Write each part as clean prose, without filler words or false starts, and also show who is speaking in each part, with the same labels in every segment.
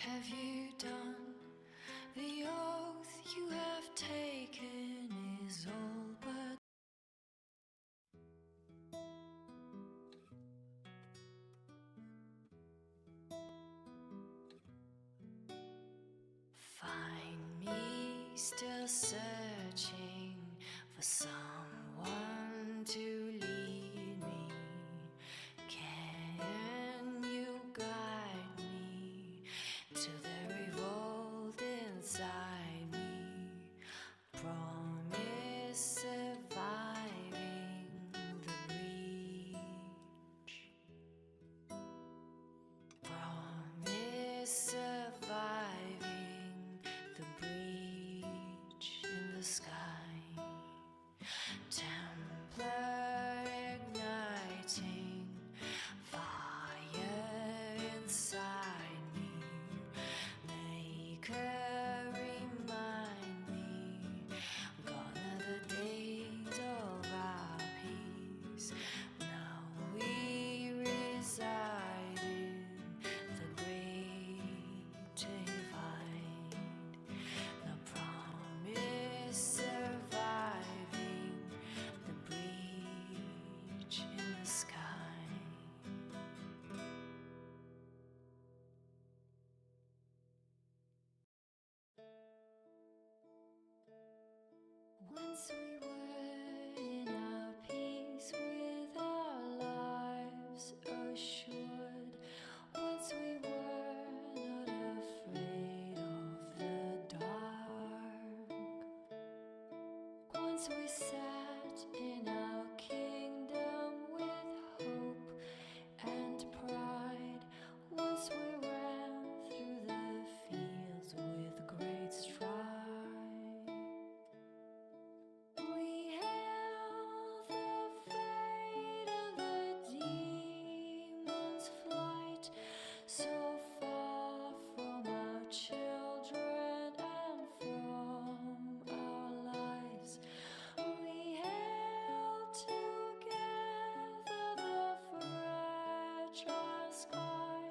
Speaker 1: have you done? The oath you have taken is all but find me still searching for someone to lead me. Can you guide me to the revolt inside me? Promise surviving the breach. Promise surviving the breach in the sky. Templar igniting fire inside me. Maker remind me, gone are the days of our peace. Now we reside in the great divide. The promise surviving the breach in the sky. Once we were in our peace with our lives assured. Once we were not afraid of the dark. Once we sat in our kingdom with hope and pride. Once we ran through the fields with great stride. We hailed the fate of the demon's flight, so far from our children and from our lives. We hailed together the fragile sky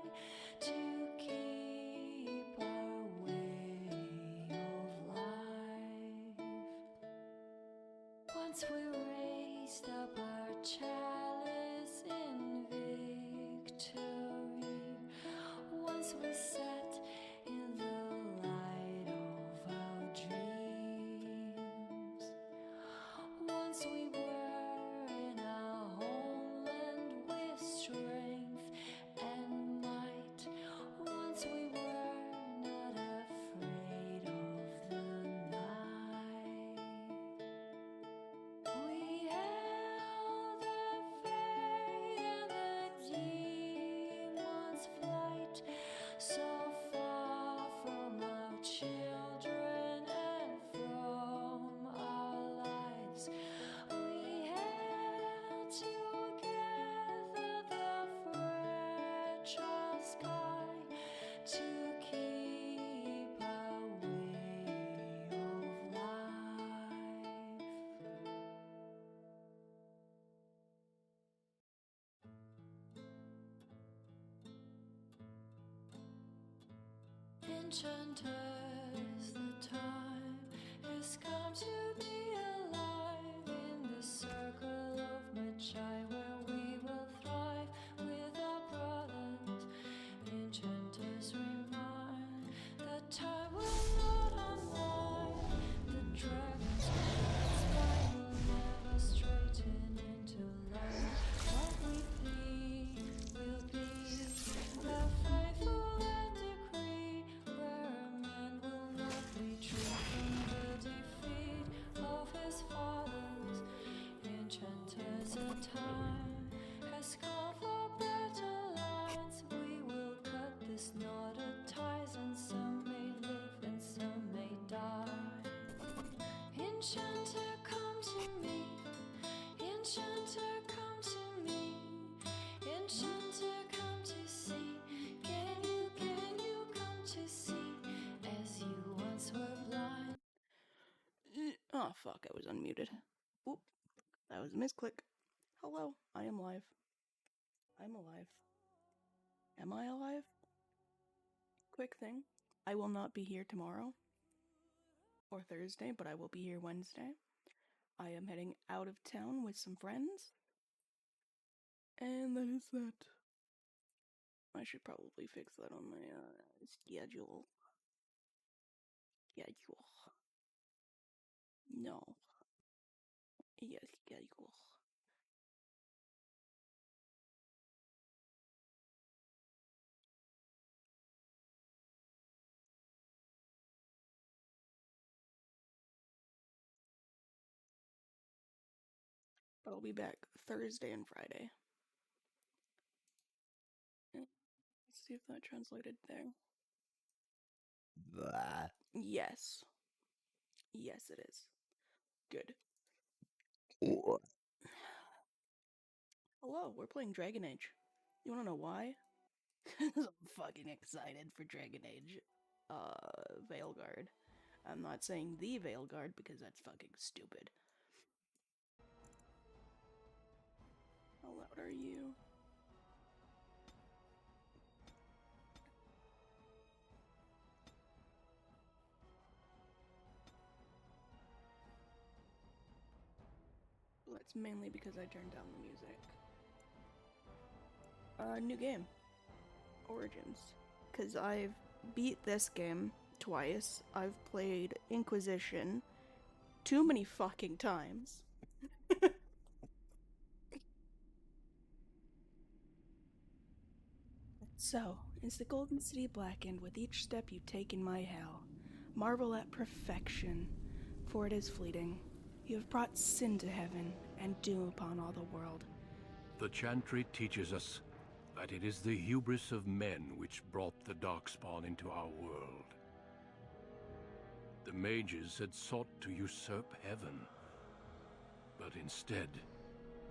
Speaker 1: to keep our way of life. Once we raised up our chalice in victory. Once we sat in the light of our dreams. Once we were in our homeland with strength and might. Once we were not afraid of the night. We hailed the fate and the demon's flight, so far from our children and from our lives. We hailed together the fragile sky to keep our way of life. Enchanters, the time has come to be alive in the circle of Magi, where we will thrive with our brothers. Enchanters remind that time will not unwind. The dragon's spine will never straighten into line. What we plead will be the faithful and decree, where a man will not retreat from the defeat of his fathers. Enchanters, a time has come for better lines. We will cut this knot of ties, and some may live and some may die. Enchanter, come to me. Enchanter, come to me. Enchanter, come to see. Can you come to see as you once were blind?
Speaker 2: Oh fuck, I was unmuted. Oop, that was a misclick. Hello, I am live. I'm alive. Am I alive? quick thing. I will not be here tomorrow or Thursday, but I will be here Wednesday. I am heading out of town with some friends. And that is that. I should probably fix that on my schedule. Schedule. No. Yes, schedule. But I'll be back Thursday and Friday. Let's see if that translated there. Yes. Yes, it is. Good. Hello, we're playing Dragon Age. You wanna know why? I'm fucking excited for Dragon Age. Veilguard. I'm not saying the Veilguard because that's fucking stupid. How loud are you? That's mainly because I turned down the music. New game. Origins. Because I've beat this game twice. I've played Inquisition too many fucking times. So, is the Golden City blackened with each step you take in my hell? Marvel at perfection, for it is fleeting. You have brought sin to heaven, and doom upon all the world.
Speaker 3: The Chantry teaches us that it is the hubris of men which brought the Darkspawn into our world. The mages had sought to usurp heaven, but instead,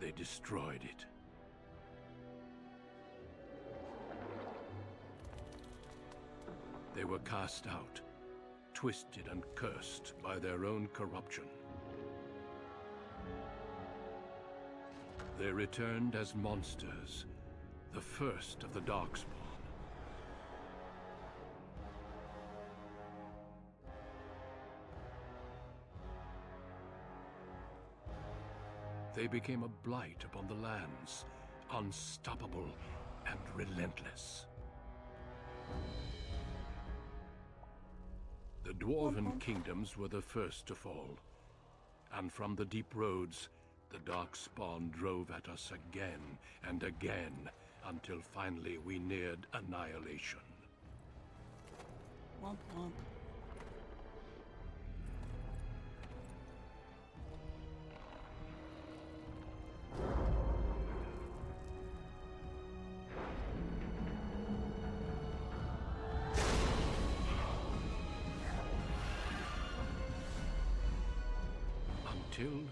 Speaker 3: they destroyed it. They were cast out, twisted and cursed by their own corruption. They returned as monsters, the first of the Darkspawn. They became a blight upon the lands, unstoppable and relentless. The Dwarven kingdoms were the first to fall, and from the deep roads, the Darkspawn drove at us again and again, until finally we neared annihilation.
Speaker 2: Womp womp.
Speaker 3: Until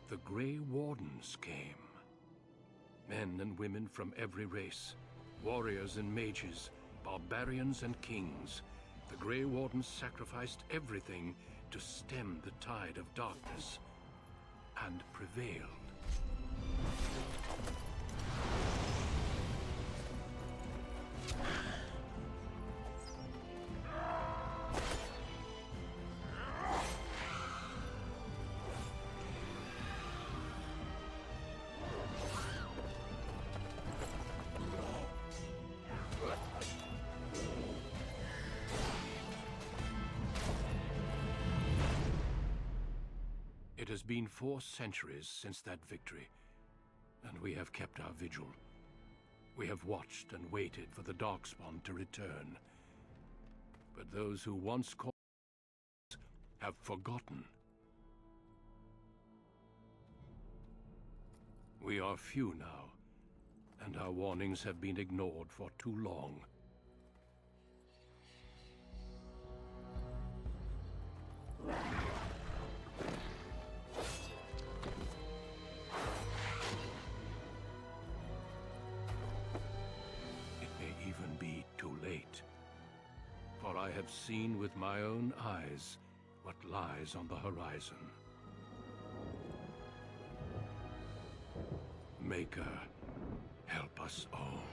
Speaker 3: the Grey Wardens came. Men and women from every race, warriors and mages, barbarians and kings. The Grey Wardens sacrificed everything to stem the tide of darkness, and prevailed. It has been 4 centuries since that victory, and we have kept our vigil. We have watched and waited for the Darkspawn to return. But those who once called us have forgotten. We are few now, and our warnings have been ignored for too long. It may even be too late, for I have seen with my own eyes what lies on the horizon. Maker, help us all.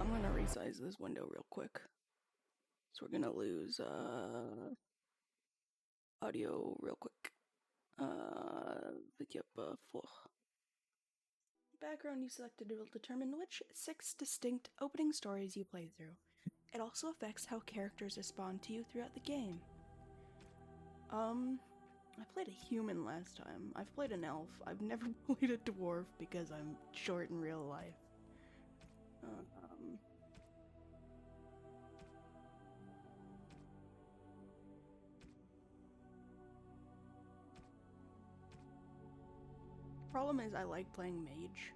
Speaker 2: I'm gonna resize this window real quick. So we're gonna lose audio real quick. Background you selected will determine which 6 distinct opening stories you play through. It also affects how characters respond to you throughout the game. I played a human last time. I've played an elf. I've never played a dwarf because I'm short in real life. Problem is I like playing mage.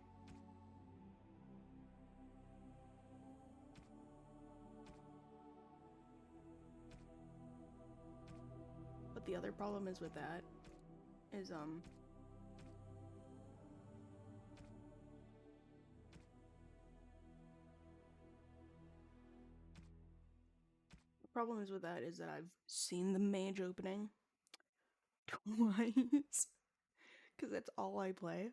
Speaker 2: But the other problem is with that is the problem is with that is that I've seen the mage opening twice because that's all I play.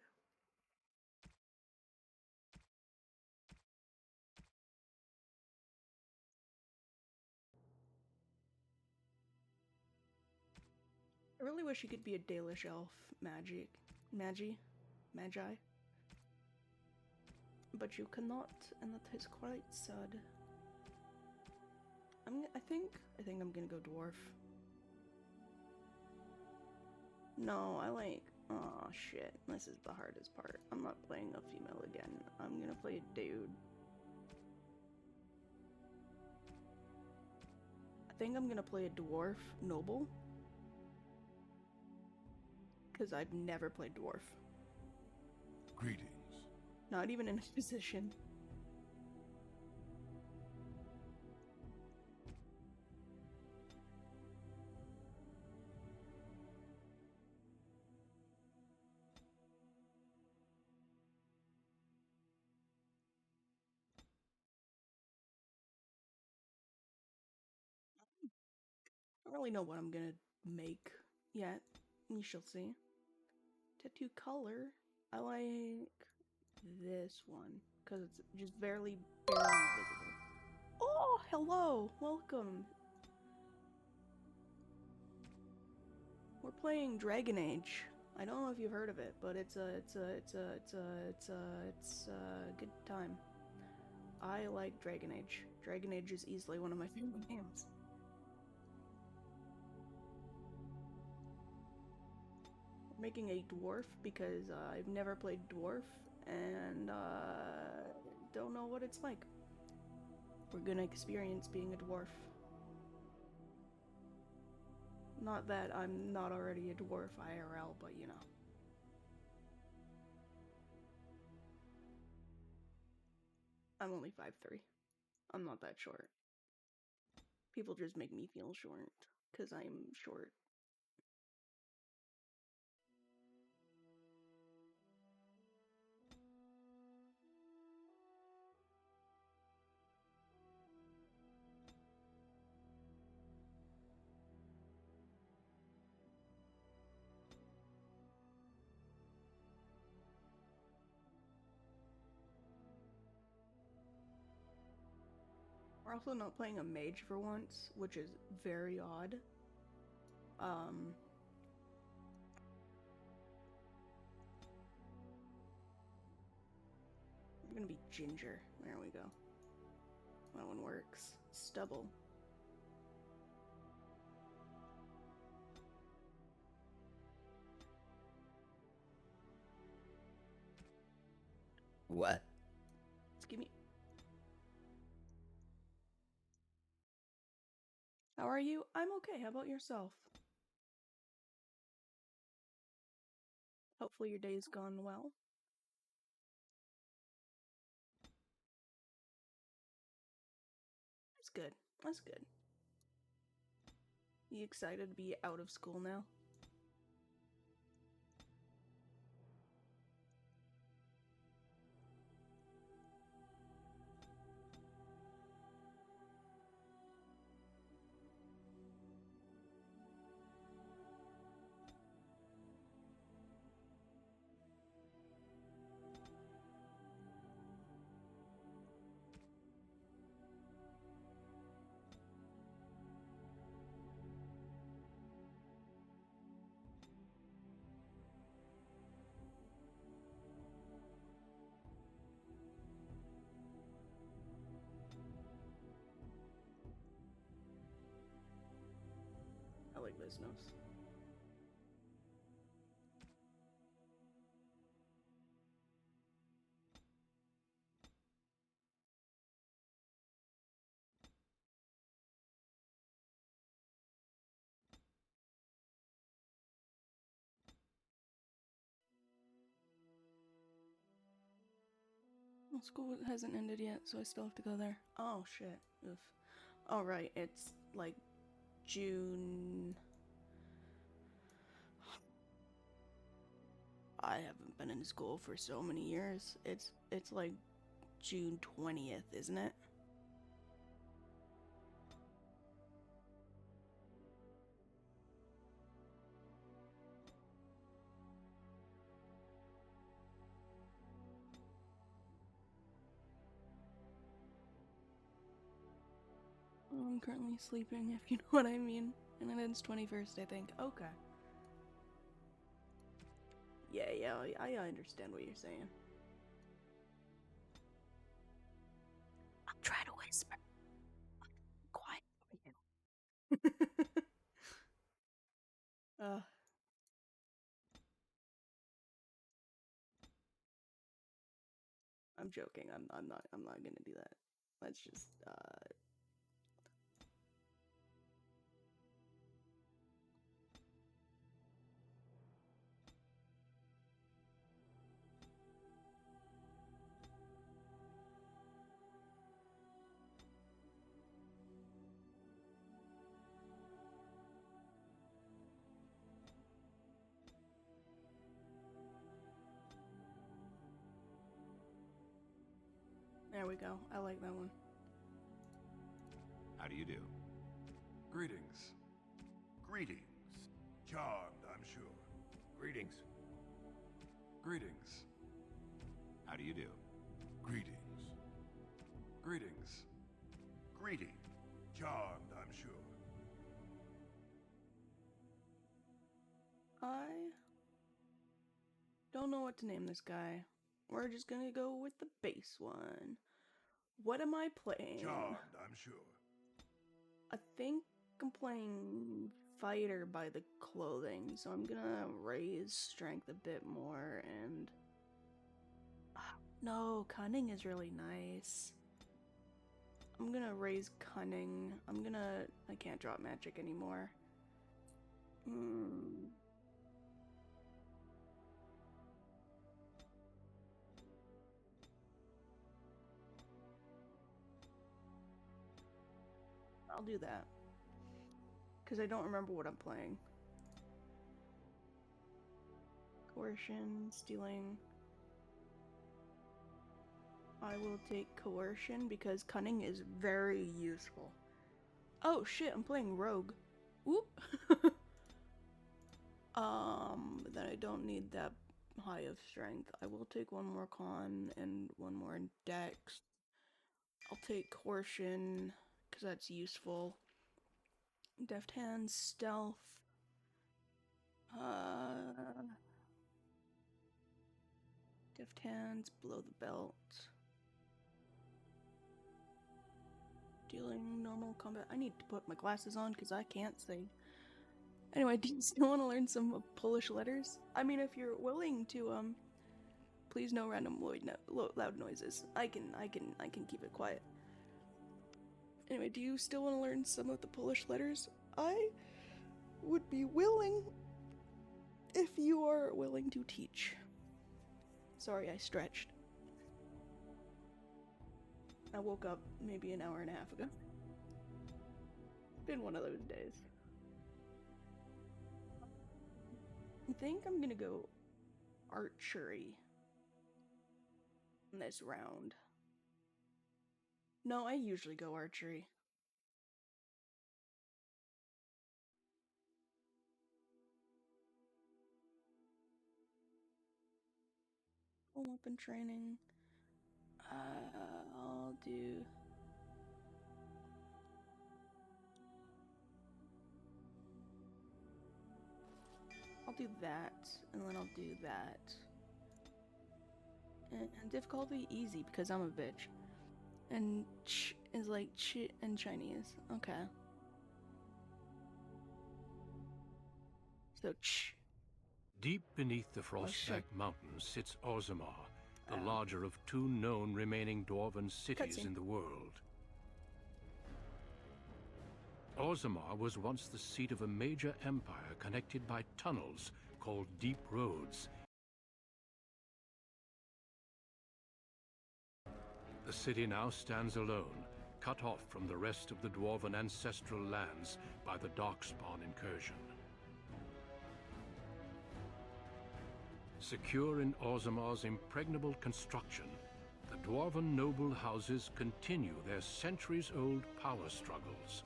Speaker 2: I really wish you could be a Dalish elf magi, but you cannot, and that is quite sad. I think I'm gonna go dwarf. No, I like. Oh shit! This is the hardest part. I'm not playing a female again. I'm gonna play a dude. I think I'm gonna play a dwarf noble. Because I've never played dwarf.
Speaker 4: Greetings.
Speaker 2: Not even in a position. I don't really know what I'm gonna make yet. We shall see. Tattoo color. I like this one because it's just barely visible. Oh, hello, welcome. We're playing Dragon Age. I don't know if you've heard of it, but it's a good time. I like Dragon Age. Dragon Age is easily one of my favorite games. We're making a dwarf because I've never played dwarf and don't know what it's like. We're gonna experience being a dwarf. Not that I'm not already a dwarf IRL, but you know. I'm only 5'3". I'm not that short. People just make me feel short, because I'm short. We're also not playing a mage for once, which is very odd. We're gonna be ginger. There we go. That one works. Stubble.
Speaker 5: What?
Speaker 2: Just give me. How are you? I'm okay. How about yourself? Hopefully your day's gone well. That's good. That's good. You excited to be out of school now? goodness knows. Well, school hasn't ended yet, so I still have to go there. Oh shit. Oof. All right, it's like June. I haven't been in school for so many years. It's like June 20th, isn't it? I'm currently sleeping, if you know what I mean. And it ends 21st, I think. Okay. Yeah, I understand what you're saying. I'll try to whisper. Quiet for you. uh, I'm joking. I'm not gonna do that. Let's just there we go. I like that one.
Speaker 5: How do you do?
Speaker 4: Greetings.
Speaker 3: Greetings.
Speaker 4: Charmed, I'm sure.
Speaker 3: Greetings.
Speaker 4: Greetings.
Speaker 5: How do you do?
Speaker 4: Greetings. Greetings.
Speaker 3: Greetings.
Speaker 4: Charmed, I'm sure.
Speaker 2: I don't know what to name this guy. We're just gonna go with the base one. What am I playing?
Speaker 4: Charmed, I'm sure.
Speaker 2: I think I'm playing fighter by the clothing, so I'm gonna raise strength a bit more and... No, cunning is really nice. I'm gonna raise cunning. I can't drop magic anymore. I'll do that. Because I don't remember what I'm playing. Coercion, stealing. I will take coercion because cunning is very useful. Oh shit, I'm playing rogue. Whoop. Then I don't need that high of strength. I will take one more con and one more in dex. I'll take coercion because that's useful. Deft hands, stealth. Deft hands, below the belt. Dealing normal combat. I need to put my glasses on because I can't see. Anyway, do you still want to learn some Polish letters? I mean, if you're willing to, please no random loud noises. I can keep it quiet. Anyway, do you still want to learn some of the Polish letters? I would be willing if you are willing to teach. Sorry, I stretched. I woke up maybe an hour and a half ago. Been one of those days. I think I'm gonna go archery in this round. No, I usually go archery. Full weapon training. I'll do... I'll do that, and then I'll do that. And difficulty easy, because I'm a bitch. And ch is like ch in Chinese. Okay. So, shh.
Speaker 3: Deep beneath the
Speaker 2: shit.
Speaker 3: Frostback Mountains sits Orzammar, the larger of two known remaining dwarven cities
Speaker 2: Cutscene.
Speaker 3: in the world. Orzammar was once the seat of a major empire connected by tunnels called Deep Roads. The city now stands alone, cut off from the rest of the dwarven ancestral lands by the Darkspawn incursion. Secure in Orzammar's impregnable construction, the dwarven noble houses continue their centuries-old power struggles.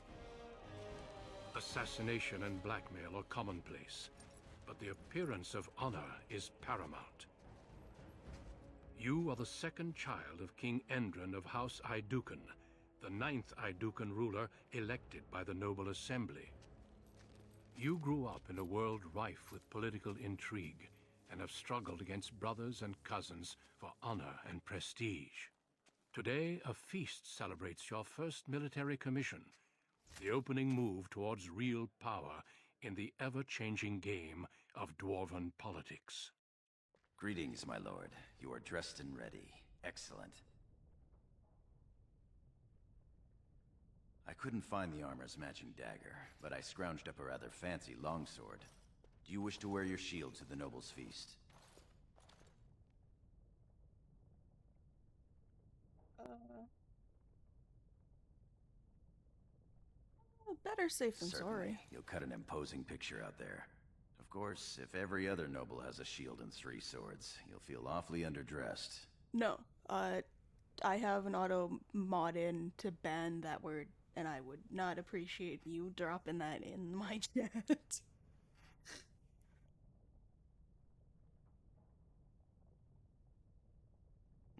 Speaker 3: Assassination and blackmail are commonplace, but the appearance of honor is paramount. You are the second child of King Endron of House Aeducan, the 9th Aeducan ruler elected by the Noble Assembly. You grew up in a world rife with political intrigue, and have struggled against brothers and cousins for honor and prestige. Today, a feast celebrates your first military commission, the opening move towards real power in the ever-changing game of dwarven politics.
Speaker 5: Greetings, my lord. You are dressed and ready. Excellent. I couldn't find the armor's matching dagger, but I scrounged up a rather fancy longsword. Do you wish to wear your shield to the noble's feast?
Speaker 2: Better safe than
Speaker 5: Certainly.
Speaker 2: sorry.
Speaker 5: You'll cut an imposing picture out there. Of course, if every other noble has a shield and 3 swords, you'll feel awfully underdressed.
Speaker 2: No, I have an auto mod in to ban that word, and I would not appreciate you dropping that in my chat.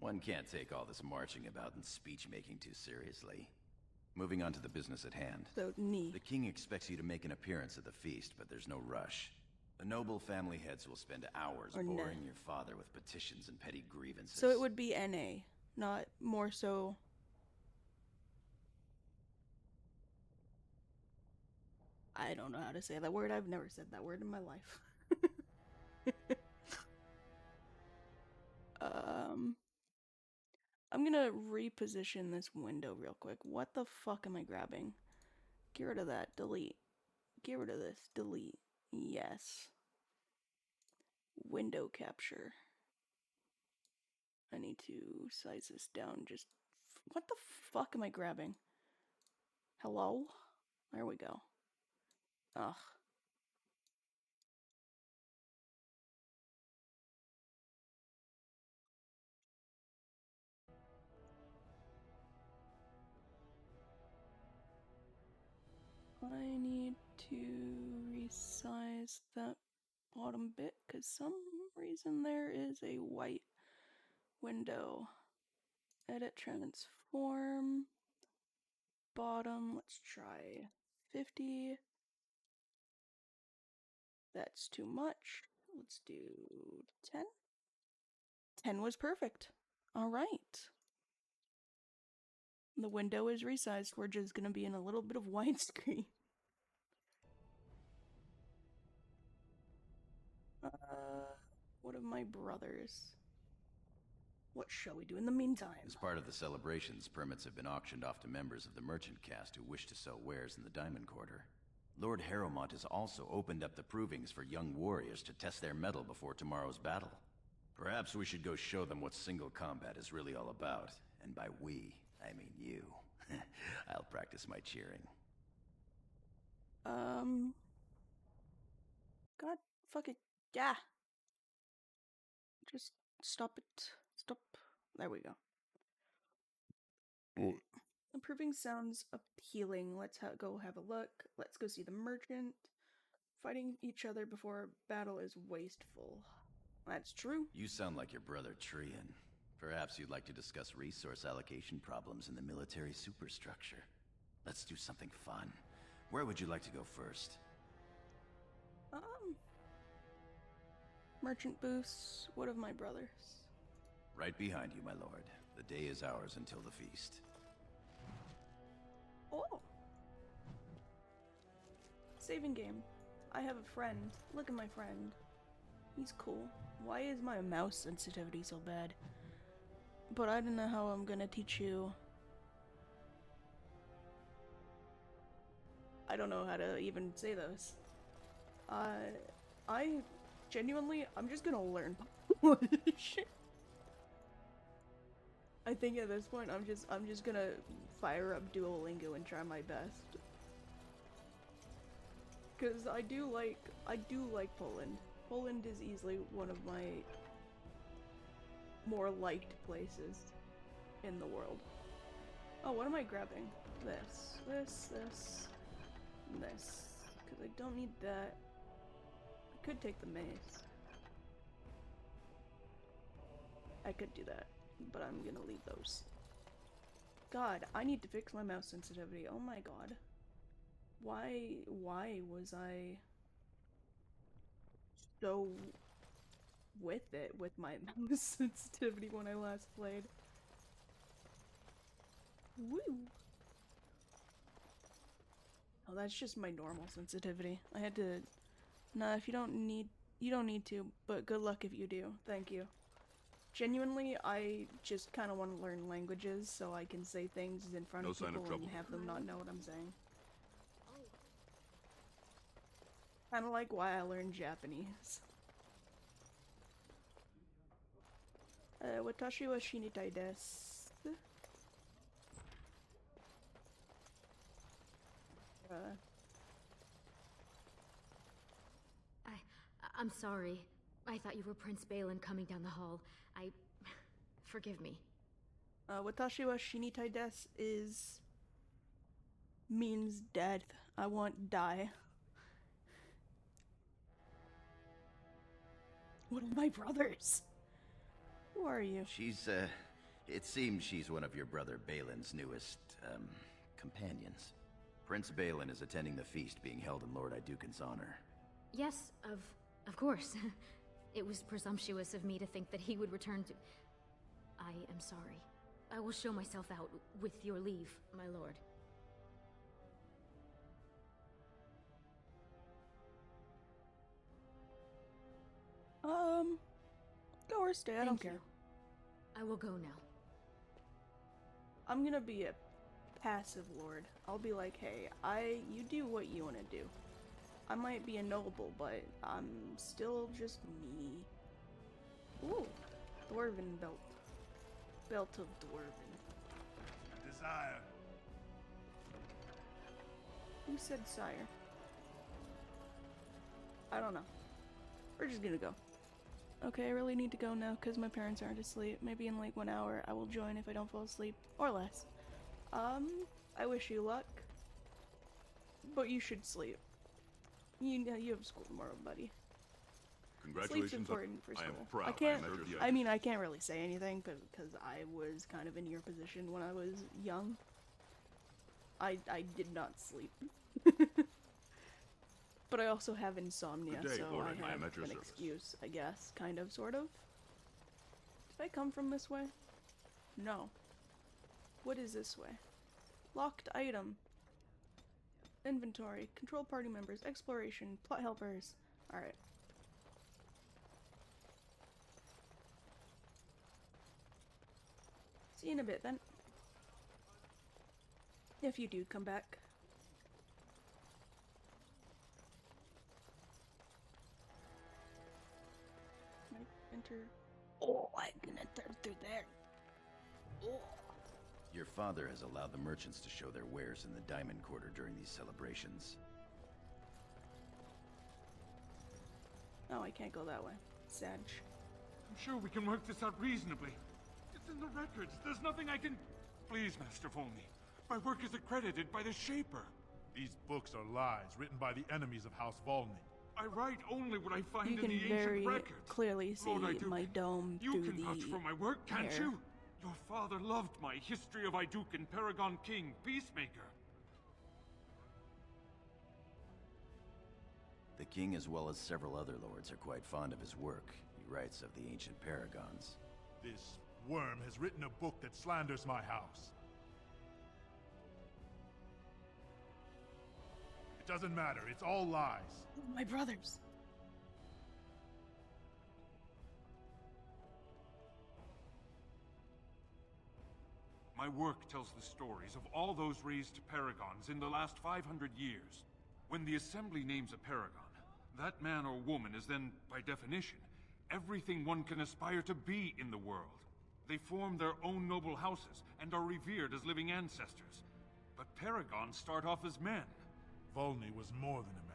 Speaker 5: One can't take all this marching about and speech-making too seriously. Moving on to the business at hand.
Speaker 2: So, knee.
Speaker 5: The king expects you to make an appearance at the feast, but there's no rush. The noble family heads will spend hours
Speaker 2: Or
Speaker 5: boring
Speaker 2: nah.
Speaker 5: your father with petitions and petty grievances.
Speaker 2: So it would be NA, not more so. I don't know how to say that word. I've never said that word in my life. I'm gonna reposition this window real quick. What the fuck am I grabbing? Get rid of that. Delete. Get rid of this. Delete. Yes. Window capture. I need to size this down just... What the fuck am I grabbing? Hello? There we go. Ugh. I need to resize that bottom bit because some reason there is a white window. Edit transform. Bottom, let's try 50. That's too much. Let's do 10. 10 was perfect. All right. The window is resized. We're just going to be in a little bit of widescreen. What of my brothers? What shall we do in the meantime?
Speaker 5: As part of the celebrations, permits have been auctioned off to members of the merchant caste who wish to sell wares in the Diamond Quarter. Lord Harrowmont has also opened up the provings for young warriors to test their mettle before tomorrow's battle. Perhaps we should go show them what single combat is really all about. And by we, I mean you. I'll practice my cheering.
Speaker 2: God, fuck it. Yeah. Just stop it. Stop. There we go. Improving sounds appealing. Let's go have a look. Let's go see the merchant. Fighting each other before battle is wasteful. That's true.
Speaker 5: You sound like your brother Trian. Perhaps you'd like to discuss resource allocation problems in the military superstructure. Let's do something fun. Where would you like to go first?
Speaker 2: Merchant booths. What of my brothers?
Speaker 5: Right behind you, my lord. The day is ours until the feast.
Speaker 2: Oh. Saving game. I have a friend. Look at my friend. He's cool. Why is my mouse sensitivity so bad? But I don't know how I'm gonna teach you. I don't know how to even say those. I genuinely, I'm just gonna learn Polish. I think at this point, I'm just gonna fire up Duolingo and try my best. Cause I do like Poland. Poland is easily one of my more liked places in the world. Oh, what am I grabbing? This, this. Because I don't need that. I could take the mace. I could do that, but I'm gonna leave those. God, I need to fix my mouse sensitivity. Oh my god. Why was I so with it with my mouse sensitivity when I last played? Woo! Oh, that's just my normal sensitivity. I had to... Nah, if you don't need to, but good luck if you do. Thank you. Genuinely, I just kind of want to learn languages so I can say things in front
Speaker 4: No
Speaker 2: of
Speaker 4: sign of
Speaker 2: people and
Speaker 4: trouble.
Speaker 2: have them not know what I'm saying. Kind of like why I learned Japanese. Watashi wa shinitai desu.
Speaker 6: I'm sorry. I thought you were Prince Balin coming down the hall. Forgive me.
Speaker 2: Watashi wa shinitai desu means death. I want die. What are my brothers? Who are you?
Speaker 5: She's, it seems she's one of your brother Balin's newest, companions. Prince Balin is attending the feast being held in Lord Iduken's honor.
Speaker 6: Yes, of course. It was presumptuous of me to think that he would return to... I am sorry. I will show myself out, with your leave, my lord.
Speaker 2: Go or stay, I don't
Speaker 6: Thank
Speaker 2: care.
Speaker 6: you. I will go now.
Speaker 2: I'm gonna be a passive lord. I'll be like, hey, you do what you wanna do. I might be a noble, but I'm still just me. Ooh, Dwarven belt. Belt of Dwarven.
Speaker 4: Desire.
Speaker 2: Who said sire? I don't know. We're just gonna go. Okay, I really need to go now because my parents aren't asleep. Maybe in like 1 hour I will join if I don't fall asleep. Or less. I wish you luck. But you should sleep. You have school tomorrow, buddy.
Speaker 4: Congratulations.
Speaker 2: Sleep's important for
Speaker 4: I
Speaker 2: school.
Speaker 4: am proud.
Speaker 2: I can't.
Speaker 4: I served the
Speaker 2: I mean, I can't really say anything because I was kind of in your position when I was young. I did not sleep. But I also have insomnia,
Speaker 4: Good day,
Speaker 2: so
Speaker 4: Lord,
Speaker 2: I
Speaker 4: I am
Speaker 2: have
Speaker 4: at your
Speaker 2: an
Speaker 4: service.
Speaker 2: excuse, I guess, kind of, sort of. Did I come from this way? No. What is this way? Locked item. Inventory. Control party members. Exploration. Plot helpers. Alright. See you in a bit, then. If you do come back. Can I enter? Oh, I can enter through there. Oh.
Speaker 5: Your father has allowed the merchants to show their wares in the Diamond Quarter during these celebrations.
Speaker 2: Oh, I can't go that way. Sag.
Speaker 7: I'm sure we can work this out reasonably. It's in the records. There's nothing I can... Please, Master Volney. My work is accredited by the Shaper.
Speaker 8: These books are lies written by the enemies of House Volney.
Speaker 7: I write only what I find
Speaker 2: You
Speaker 7: in
Speaker 2: can
Speaker 7: the ancient
Speaker 2: very
Speaker 7: records.
Speaker 2: clearly see
Speaker 7: Lord Iduken,
Speaker 2: my dome
Speaker 7: you
Speaker 2: through
Speaker 7: can
Speaker 2: the
Speaker 7: vouch for my work, can't
Speaker 2: hair.
Speaker 7: you? Your father loved my History of Iduken, Paragon King, Peacemaker.
Speaker 5: The king, as well as several other lords, are quite fond of his work. He writes of the ancient paragons.
Speaker 8: This worm has written a book that slanders my house. doesn't matter. It's all lies.
Speaker 2: My brothers.
Speaker 7: My work tells the stories of all those raised to paragons in the last 500 years. When the Assembly names a paragon, that man or woman is then, by definition, everything one can aspire to be in the world. They form their own noble houses and are revered as living ancestors. But paragons start off as men.
Speaker 8: Volney was more than a man.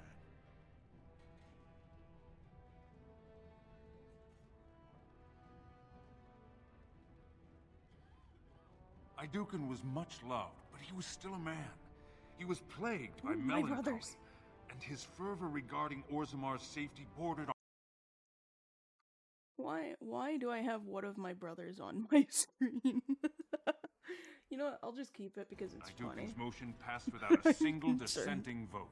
Speaker 7: Aeducan was much loved, but he was still a man. He was plagued by
Speaker 2: My
Speaker 7: melancholy,
Speaker 2: brothers.
Speaker 7: and his fervor regarding Orzamar's safety bordered on...
Speaker 2: Why do I have one of my brothers on my screen? You know what? I'll just keep it because it's funny.
Speaker 7: Aeducan's motion passed without a single
Speaker 2: Certain.
Speaker 7: dissenting vote.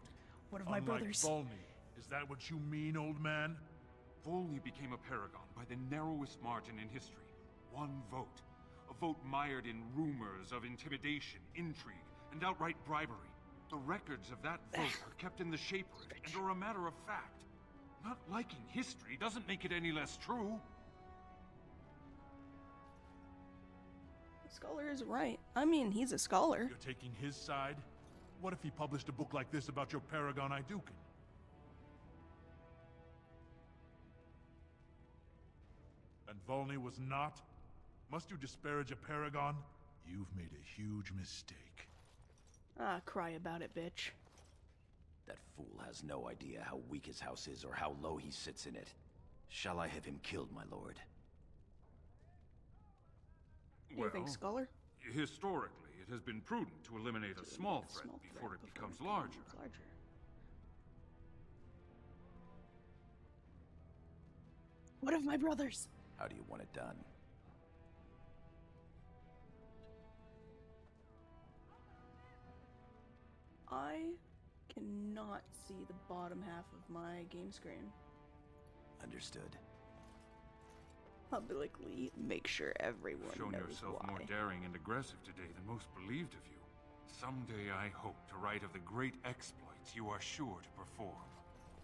Speaker 2: One of my
Speaker 8: Unlike
Speaker 2: brothers.
Speaker 8: Volney. Is that what you mean, old man?
Speaker 7: Volney became a paragon by the narrowest margin in history. One vote. A vote mired in rumors of intimidation, intrigue, and outright bribery. The records of that vote are kept in the Shapered and are a matter of fact. Not liking history doesn't make it any less true.
Speaker 2: Scholar is right. I mean, he's a scholar.
Speaker 8: You're taking his side? What if he published a book like this about your paragon Aeducan? And Volney was not? Must you disparage a paragon? You've made a huge mistake.
Speaker 2: Ah, cry about it, bitch.
Speaker 5: That fool has no idea how weak his house is or how low he sits in it. Shall I have him killed, my lord?
Speaker 2: You think, scholar?
Speaker 7: Historically, it has been prudent to eliminate a small threat before it becomes larger.
Speaker 2: What of my brothers?
Speaker 5: How do you want it done?
Speaker 2: I cannot see the bottom half of my game screen.
Speaker 5: Understood.
Speaker 2: Publicly make sure everyone
Speaker 7: You've shown
Speaker 2: knows
Speaker 7: yourself
Speaker 2: why.
Speaker 7: more daring and aggressive today than most believed of you. Someday I hope to write of the great exploits you are sure to perform.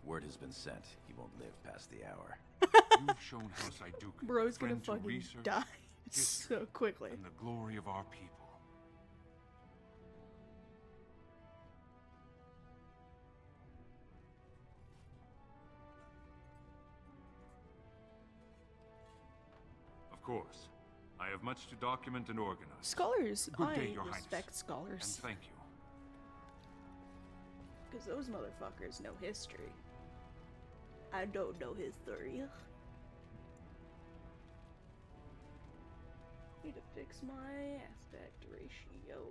Speaker 5: Word has been sent. He won't live past the hour.
Speaker 7: You've shown House Aeducan
Speaker 2: Bro's
Speaker 7: a
Speaker 2: gonna
Speaker 7: friend to
Speaker 2: fucking
Speaker 7: research,
Speaker 2: die
Speaker 7: history,
Speaker 2: so quickly.
Speaker 7: and the glory of our people. Of course, I have much to document and organize.
Speaker 2: Scholars,
Speaker 7: Good day,
Speaker 2: I
Speaker 7: Your
Speaker 2: respect
Speaker 7: Highness. And
Speaker 2: scholars.
Speaker 7: thank you.
Speaker 2: Because those motherfuckers know history. I don't know history. Need to fix my aspect ratio.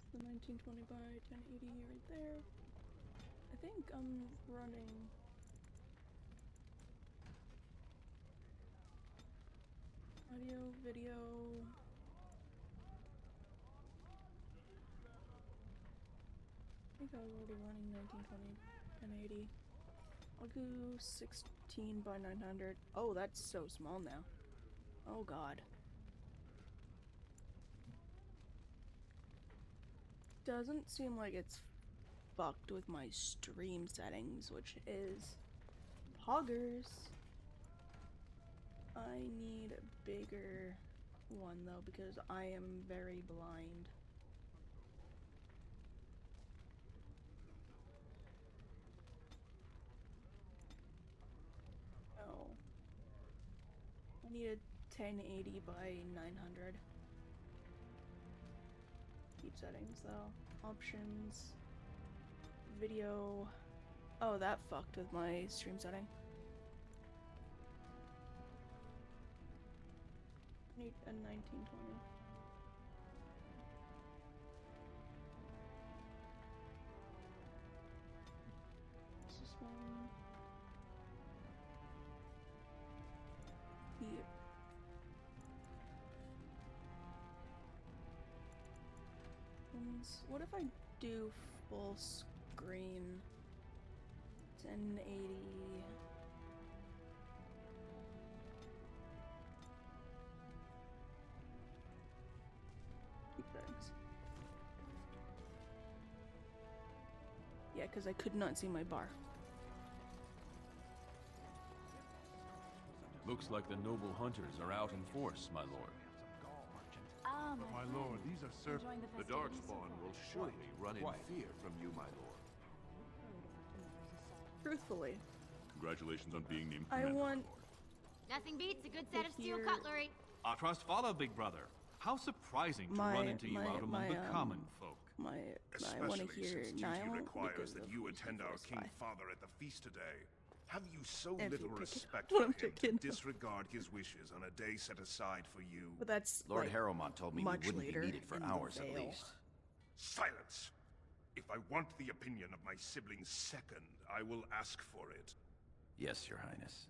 Speaker 2: It's the 1920 by 1080 right there. I think I'm running audio, video. I think I was already running 1920 1080. I'll do 16 by 900. Oh, that's so small now. Oh god. Doesn't seem like it's fucked with my stream settings, which is poggers. I need a bigger one though because I am very blind. Oh. I need a 1080 by 900. Keep settings though. Options. Video. Oh, that fucked with my stream setting. I need a 1920. This is one. Here. And what if I do full screen? 1080. Keep those. Yeah, because I could not see my bar.
Speaker 9: Looks like the noble hunters are out in force, my lord.
Speaker 10: Ah,
Speaker 8: But my lord, these are serpents.
Speaker 10: The Darkspawn will surely run in fear from you, my lord.
Speaker 2: Truthfully,
Speaker 4: Congratulations on being named
Speaker 2: I
Speaker 4: commander,
Speaker 2: want
Speaker 6: Nothing beats a good set of steel
Speaker 2: Here-
Speaker 6: cutlery.
Speaker 9: Our trust follow, big brother. How surprising to
Speaker 2: My-
Speaker 9: run into you
Speaker 2: my-
Speaker 9: out among
Speaker 2: my,
Speaker 9: the common folk.
Speaker 2: I want to
Speaker 4: especially
Speaker 2: hear
Speaker 4: since duty
Speaker 2: Niall
Speaker 4: requires
Speaker 2: because
Speaker 4: that
Speaker 2: of
Speaker 4: you
Speaker 2: who's
Speaker 4: attend
Speaker 2: the
Speaker 4: our
Speaker 2: first
Speaker 4: King
Speaker 2: spy.
Speaker 4: Father at the feast today. Have you so
Speaker 2: If you
Speaker 4: little
Speaker 2: pick it
Speaker 4: respect
Speaker 2: up,
Speaker 4: for
Speaker 2: I'm
Speaker 4: him to
Speaker 2: picking-
Speaker 4: disregard his wishes on a day set aside for you?
Speaker 2: But that's
Speaker 5: Lord
Speaker 2: like,
Speaker 5: Harrowmont told me we
Speaker 2: much
Speaker 5: wouldn't be
Speaker 2: later
Speaker 5: needed for
Speaker 2: in the
Speaker 5: hours at
Speaker 2: Vale.
Speaker 5: least.
Speaker 4: Silence! If I want the opinion of my siblings second, I will ask for it.
Speaker 5: Yes, Your Highness.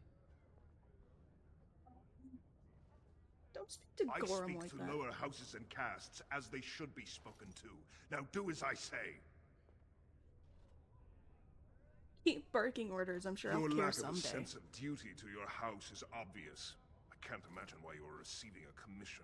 Speaker 2: Don't speak to
Speaker 4: I
Speaker 2: Gorham
Speaker 4: speak
Speaker 2: like
Speaker 4: to
Speaker 2: that.
Speaker 4: lower houses and castes as they should be spoken to. Now do as I say.
Speaker 2: Keep barking orders. I'm sure
Speaker 4: Your
Speaker 2: I'll care
Speaker 4: lack of a
Speaker 2: someday.
Speaker 4: sense of duty to your house is obvious. I can't imagine why you're receiving a commission.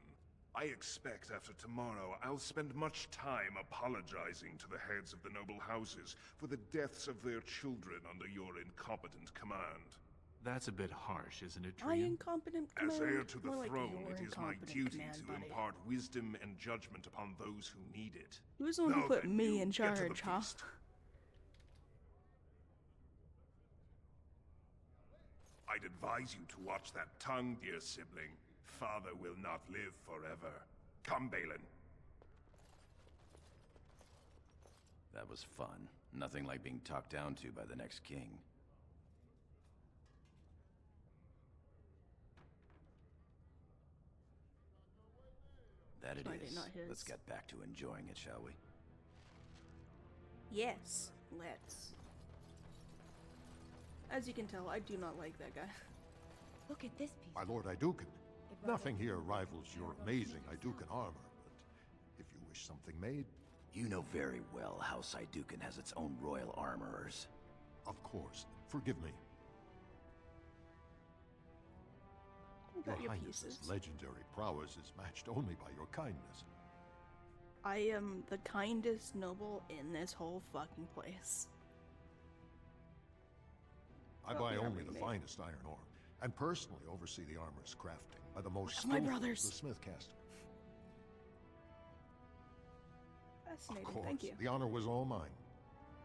Speaker 4: I expect after tomorrow I'll spend much time apologizing to the heads of the noble houses for the deaths of their children under your incompetent command.
Speaker 7: That's a bit harsh, isn't it,
Speaker 2: My
Speaker 7: Trian?
Speaker 2: incompetent command.
Speaker 4: As heir to the
Speaker 2: More like
Speaker 4: throne,
Speaker 2: your
Speaker 4: it is my
Speaker 2: incompetent
Speaker 4: duty
Speaker 2: command,
Speaker 4: to
Speaker 2: buddy.
Speaker 4: impart wisdom and judgment upon those who need it.
Speaker 2: Who's the one who
Speaker 4: Now
Speaker 2: put
Speaker 4: then,
Speaker 2: me
Speaker 4: you
Speaker 2: in
Speaker 4: get to the
Speaker 2: charge, huh?
Speaker 4: feast. I'd advise you to watch that tongue, dear sibling. Father will not live forever. Come, Balin.
Speaker 5: That was fun. Nothing like being talked down to by the next king. That it
Speaker 2: Tried it,
Speaker 5: is.
Speaker 2: not his.
Speaker 5: Let's get back to enjoying it, shall we?
Speaker 2: Yes, let's. As you can tell, I do not like that guy.
Speaker 6: Look at this piece.
Speaker 11: My lord Iduken, nothing here rivals your amazing Iduken armor, but if you wish something made,
Speaker 5: You know very well House Iduken has its own royal armorers.
Speaker 11: of course, forgive me.
Speaker 2: I
Speaker 11: Your
Speaker 2: got your
Speaker 11: Highness's
Speaker 2: pieces.
Speaker 11: legendary prowess is matched only by your kindness.
Speaker 2: I am the kindest noble in this whole fucking place.
Speaker 11: I
Speaker 2: Well,
Speaker 11: buy
Speaker 2: the
Speaker 11: only
Speaker 2: armor
Speaker 11: the
Speaker 2: made.
Speaker 11: finest iron ore, and personally oversee the armor's crafting by the most
Speaker 2: My
Speaker 11: skillful
Speaker 2: brothers.
Speaker 11: of the smith caste. Of
Speaker 2: Fascinating,
Speaker 11: course,
Speaker 2: thank you.
Speaker 11: the honor was all mine.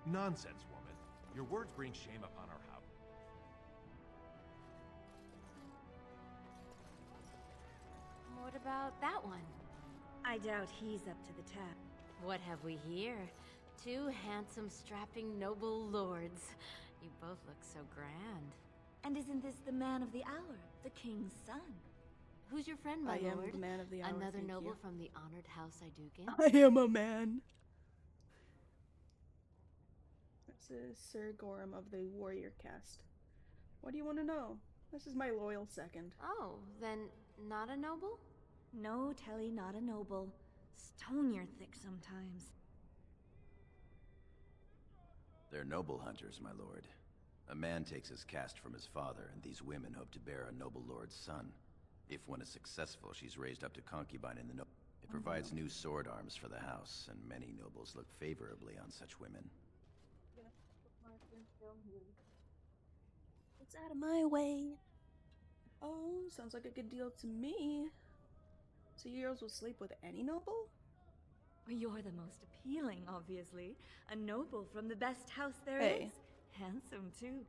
Speaker 9: Nonsense, woman. Your words bring shame upon our house.
Speaker 6: What about that one?
Speaker 10: I doubt he's up to the task.
Speaker 6: What have we here? Two handsome, strapping, noble lords. You both look so grand.
Speaker 10: And isn't this the man of the hour, the king's son?
Speaker 6: Who's your friend, my
Speaker 2: I am
Speaker 6: lord?
Speaker 2: the man of the hour,
Speaker 6: Another
Speaker 2: thank
Speaker 6: noble
Speaker 2: you.
Speaker 6: from the honored House Iduken?
Speaker 2: I am a man. This is Sir Gorham of the warrior caste. What do you want to know? This is my loyal second.
Speaker 6: Oh, then not a noble?
Speaker 10: No, Telly, not a noble. Stone you're thick sometimes.
Speaker 5: They're noble hunters, my lord. A man takes his caste from his father, and these women hope to bear a noble lord's son. If one is successful, she's raised up to concubine in the It provides new sword arms for the house, and many nobles look favorably on such women.
Speaker 2: It's out of my way. Oh, sounds like a good deal to me. So you girls will sleep with any noble?
Speaker 10: You're the most appealing, obviously. A noble from the best house there is.
Speaker 2: Hey.
Speaker 10: Handsome, too.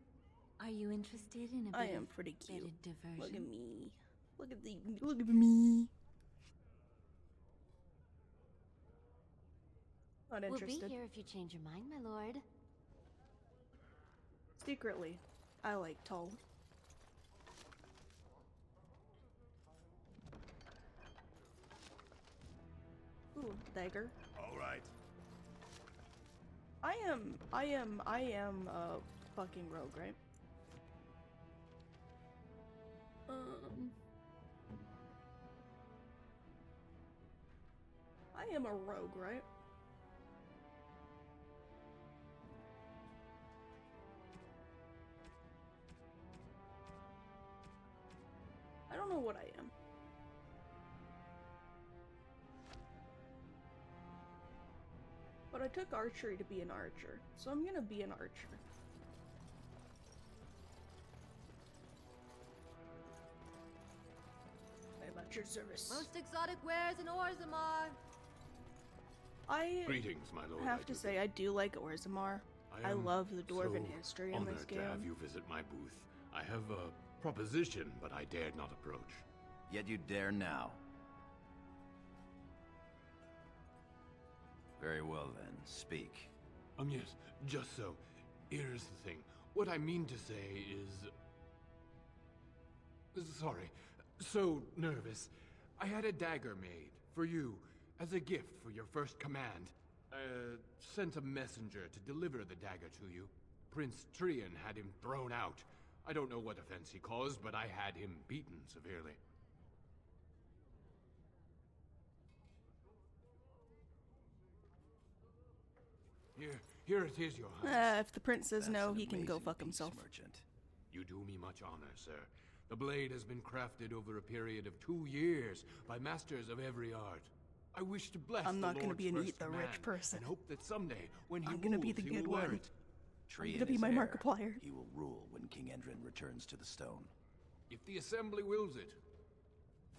Speaker 6: Are you interested in a bit
Speaker 2: I am
Speaker 6: of
Speaker 2: pretty cute.
Speaker 6: bedded diversion?
Speaker 2: Look at me. Look at me. Not
Speaker 6: We'll
Speaker 2: interested.
Speaker 6: be here if you change your mind, my lord.
Speaker 2: Secretly, I like tall. Ooh, dagger.
Speaker 4: All right.
Speaker 2: I am a fucking rogue, right? I am a rogue, right? what I am. But I took archery to be an archer, so I'm gonna be an archer. I'm at your service.
Speaker 12: Most exotic wares in Orzammar.
Speaker 2: I
Speaker 3: Greetings, my lord.
Speaker 2: have to say, I do like Orzammar. I love the dwarven history in this game.
Speaker 3: To have you visit my booth. I have a proposition, but I dared not approach.
Speaker 5: Yet you dare now. Very well then, speak.
Speaker 3: Yes, just so. Here's the thing. What I mean to say is... Sorry. So nervous. I had a dagger made for you as a gift for your first command. Sent a messenger to deliver the dagger to you. Prince Trian had him thrown out. I don't know what offense he caused, but I had him beaten severely. Here it is, your highness.
Speaker 2: If the prince says
Speaker 5: That's
Speaker 2: no,
Speaker 5: an
Speaker 2: he can go
Speaker 5: amazing
Speaker 2: fuck
Speaker 5: piece,
Speaker 2: himself.
Speaker 5: Merchant.
Speaker 3: You do me much honor, sir. The blade has been crafted over a period of 2 years by masters of every art. I wish to bless
Speaker 2: I'm not
Speaker 3: the
Speaker 2: gonna be an
Speaker 3: Lord's
Speaker 2: eat the
Speaker 3: first
Speaker 2: rich
Speaker 3: command,
Speaker 2: person.
Speaker 3: and hope that someday, when he
Speaker 2: I'm gonna be
Speaker 3: rules,
Speaker 2: the
Speaker 3: he
Speaker 2: good
Speaker 3: will wear
Speaker 2: one.
Speaker 3: it.
Speaker 5: Trian
Speaker 2: gonna be
Speaker 5: is
Speaker 2: my
Speaker 5: heir.
Speaker 2: Markiplier.
Speaker 5: He will rule when King Endrin returns to the stone.
Speaker 3: If the assembly wills it.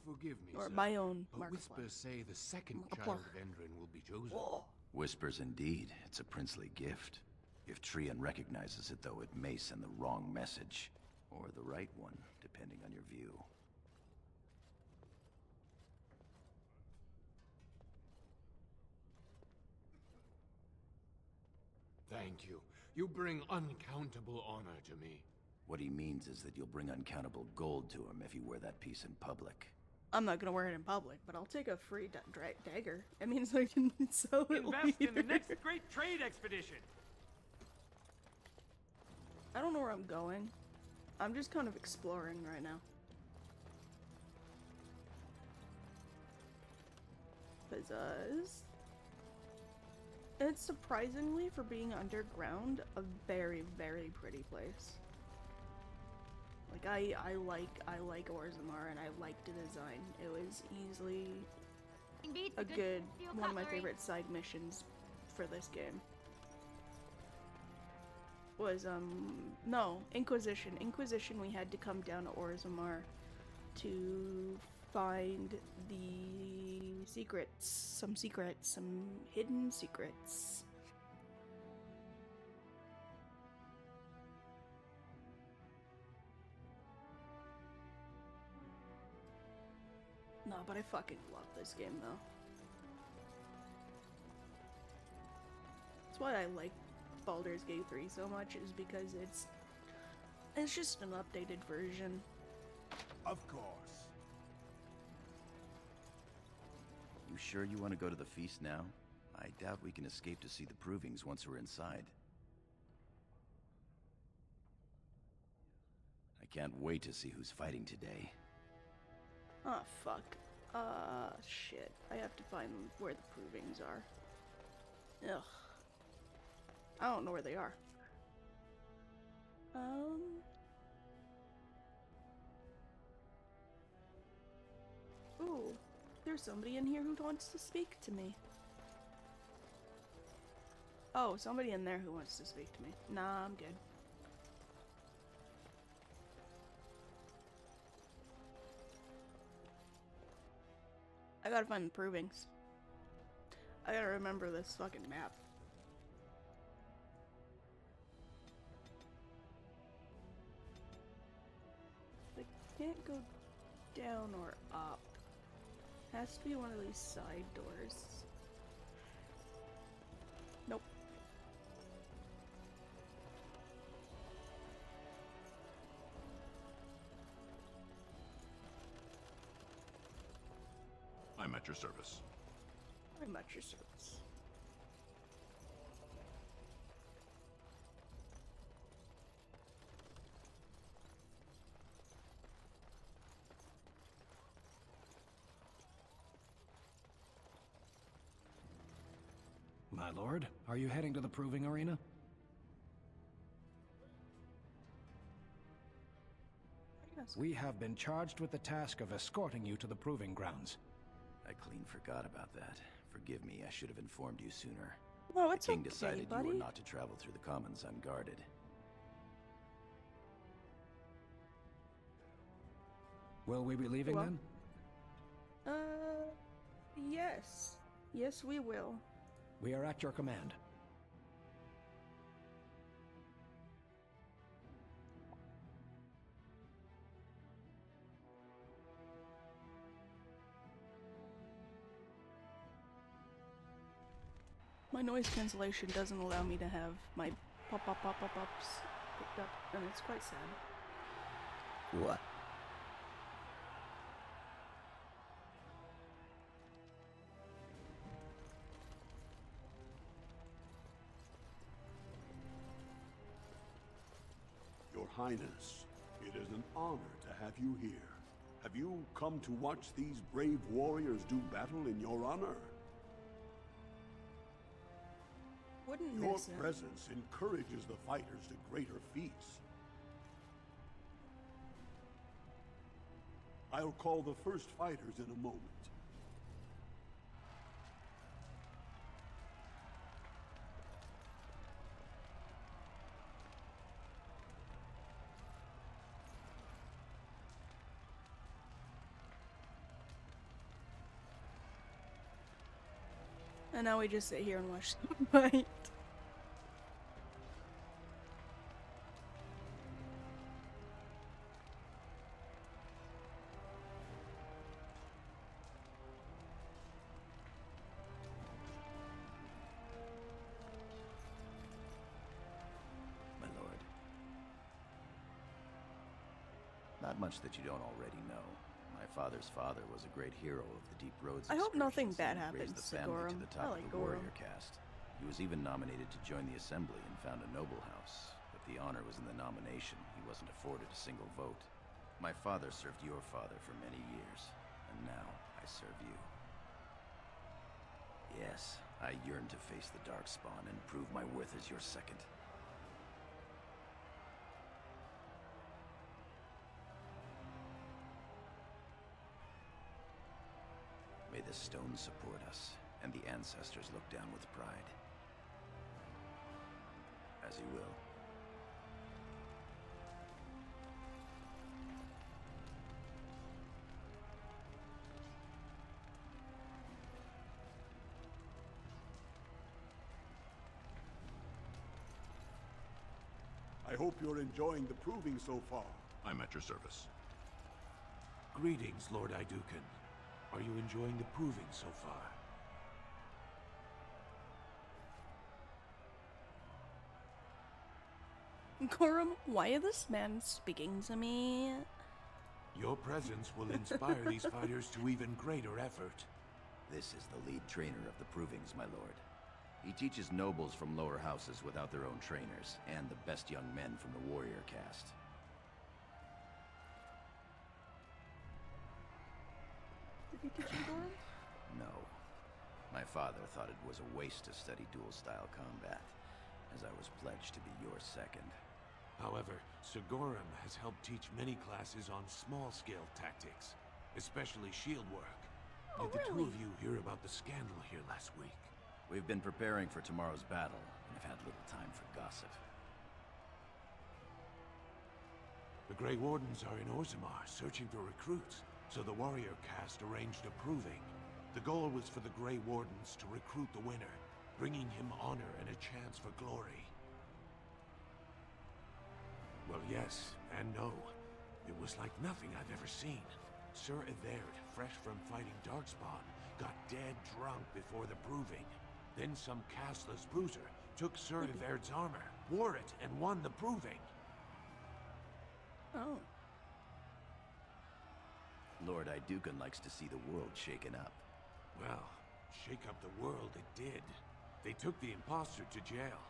Speaker 3: Forgive me,
Speaker 2: Or
Speaker 3: sir.
Speaker 2: my own
Speaker 3: But
Speaker 2: Markiplier.
Speaker 3: whispers say the second
Speaker 2: Markiplier.
Speaker 3: child of Endrin will be chosen.
Speaker 2: Oh.
Speaker 5: Whispers indeed. It's a princely gift. If Trian recognizes it, though, it may send the wrong message. Or the right one, depending on your view.
Speaker 3: Thank you. You bring uncountable honor to me.
Speaker 5: What he means is that you'll bring uncountable gold to him if you wear that piece in public.
Speaker 2: I'm not gonna wear it in public, but I'll take a free dagger. It means I can sell it
Speaker 9: Invest in the
Speaker 2: later.
Speaker 9: next great trade expedition.
Speaker 2: I don't know where I'm going. I'm just kind of exploring right now. Because it's surprisingly, for being underground, a very, very pretty place. Like I like Orzammar, and I liked the design. It was easily a good one of my favorite side missions for this game. Was no, Inquisition. Inquisition, we had to come down to Orzammar to find the secrets, some hidden secrets. No, but I fucking love this game though. That's why I like Baldur's Gate 3 so much, is because it's just an updated version.
Speaker 8: Of course.
Speaker 5: You sure you want to go to the feast now? I doubt we can escape to see the provings once we're inside. I can't wait to see who's fighting today.
Speaker 2: Oh, fuck. Shit. I have to find where the provings are. Ugh. I don't know where they are. Ooh. There's somebody in here who wants to speak to me. Oh, somebody in there who wants to speak to me. Nah, I'm good. I gotta find the provings. I gotta remember this fucking map. I can't go down or up. Has to be one of these side doors. Nope.
Speaker 8: I'm at your service.
Speaker 2: I'm at your service.
Speaker 13: My lord, are you heading to the proving arena?
Speaker 2: Yeah. task.
Speaker 13: We have been charged with the task of escorting you to the proving grounds.
Speaker 5: I clean forgot about that. Forgive me, I should have informed you sooner.
Speaker 2: Oh, it's
Speaker 5: the king
Speaker 2: okay,
Speaker 5: decided
Speaker 2: buddy.
Speaker 5: you were not to travel through the commons unguarded.
Speaker 13: Will we be leaving then?
Speaker 2: Yes. Yes, we will.
Speaker 13: We are at your command.
Speaker 2: My noise cancellation doesn't allow me to have my pop-ups picked up, and it's quite sad.
Speaker 5: What?
Speaker 14: Your Highness, it is an honor to have you here. Have you come to watch these brave warriors do battle in your honor?
Speaker 2: Wouldn't
Speaker 14: Your
Speaker 2: miss it.
Speaker 14: presence encourages the fighters to greater feats. I'll call the first fighters in a moment.
Speaker 2: And now we just sit here and watch them fight.
Speaker 5: My lord. Not much that you don't already know. My father's father was a great hero of the Deep Roads.
Speaker 2: I hope nothing
Speaker 5: excursions
Speaker 2: bad
Speaker 5: and raised
Speaker 2: happens
Speaker 5: the
Speaker 2: to
Speaker 5: family
Speaker 2: Gorum.
Speaker 5: to the
Speaker 2: I
Speaker 5: top
Speaker 2: like
Speaker 5: of the
Speaker 2: Gorum.
Speaker 5: warrior caste. He was even nominated to join the assembly and found a noble house, but the honor was in the nomination. He wasn't afforded a single vote. My father served your father for many years, and now I serve you. Yes, I yearn to face the Darkspawn and prove my worth as your second. May the stones support us, and the ancestors look down with pride. As you will.
Speaker 14: I hope you're enjoying the proving so far.
Speaker 11: I'm at your service.
Speaker 3: Greetings, Lord Iduken. Are you enjoying the proving so far?
Speaker 2: Gorum, why is this man speaking to me?
Speaker 3: Your presence will inspire these fighters to even greater effort.
Speaker 5: This is the lead trainer of the provings, my lord. He teaches nobles from lower houses without their own trainers, and the best young men from the warrior caste.
Speaker 2: Did he teach you, Gorum?
Speaker 5: No. My father thought it was a waste to study dual-style combat, as I was pledged to be your second.
Speaker 3: However, Sir Gorum has helped teach many classes on small-scale tactics, especially shield work. Did the two of you hear about the scandal here last week?
Speaker 5: We've been preparing for tomorrow's battle, and have had little time for gossip.
Speaker 3: The Grey Wardens are in Orzammar, searching for recruits, so the warrior caste arranged a proving. The goal was for the Grey Wardens to recruit the winner, bringing him honor and a chance for glory. Well, yes and no. It was like nothing I've ever seen. Sir Everd, fresh from fighting Darkspawn, got dead drunk before the proving. Then some casteless bruiser took Sir Everd's armor, wore it, and won the proving.
Speaker 2: Oh.
Speaker 5: Lord Iduken likes to see the world shaken up.
Speaker 3: Well, shake up the world it did. They took the imposter to jail.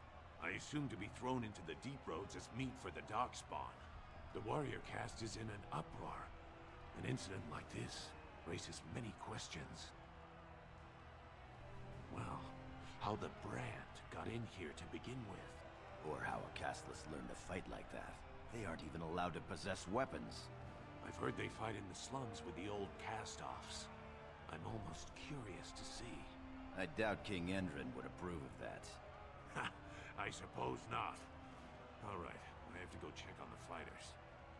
Speaker 3: I assume to be thrown into the Deep Roads as meat for the Darkspawn. The warrior caste is in an uproar. An incident like this raises many questions. Well, how the brand got in here to begin with.
Speaker 5: Or how a casteless learned to fight like that. They aren't even allowed to possess weapons.
Speaker 9: I've heard they fight in the slums with the old cast-offs. I'm almost curious to see.
Speaker 5: I doubt King Endrin would approve of that.
Speaker 9: Ha! I suppose not. All right, I have to go check on the fighters.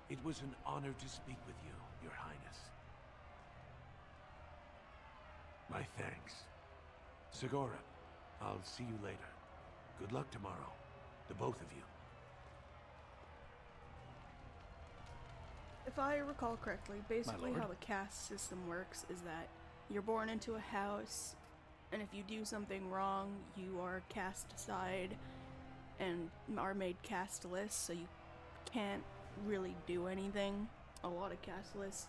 Speaker 9: It was an honor to speak with you, Your Highness. My thanks. Segura, I'll see you later. Good luck tomorrow, to both of you.
Speaker 2: If I recall correctly, basically
Speaker 13: lord.
Speaker 2: how the caste system works is that you're born into a house, and if you do something wrong, you are cast aside and are made casteless, so you can't really do anything. A lot of casteless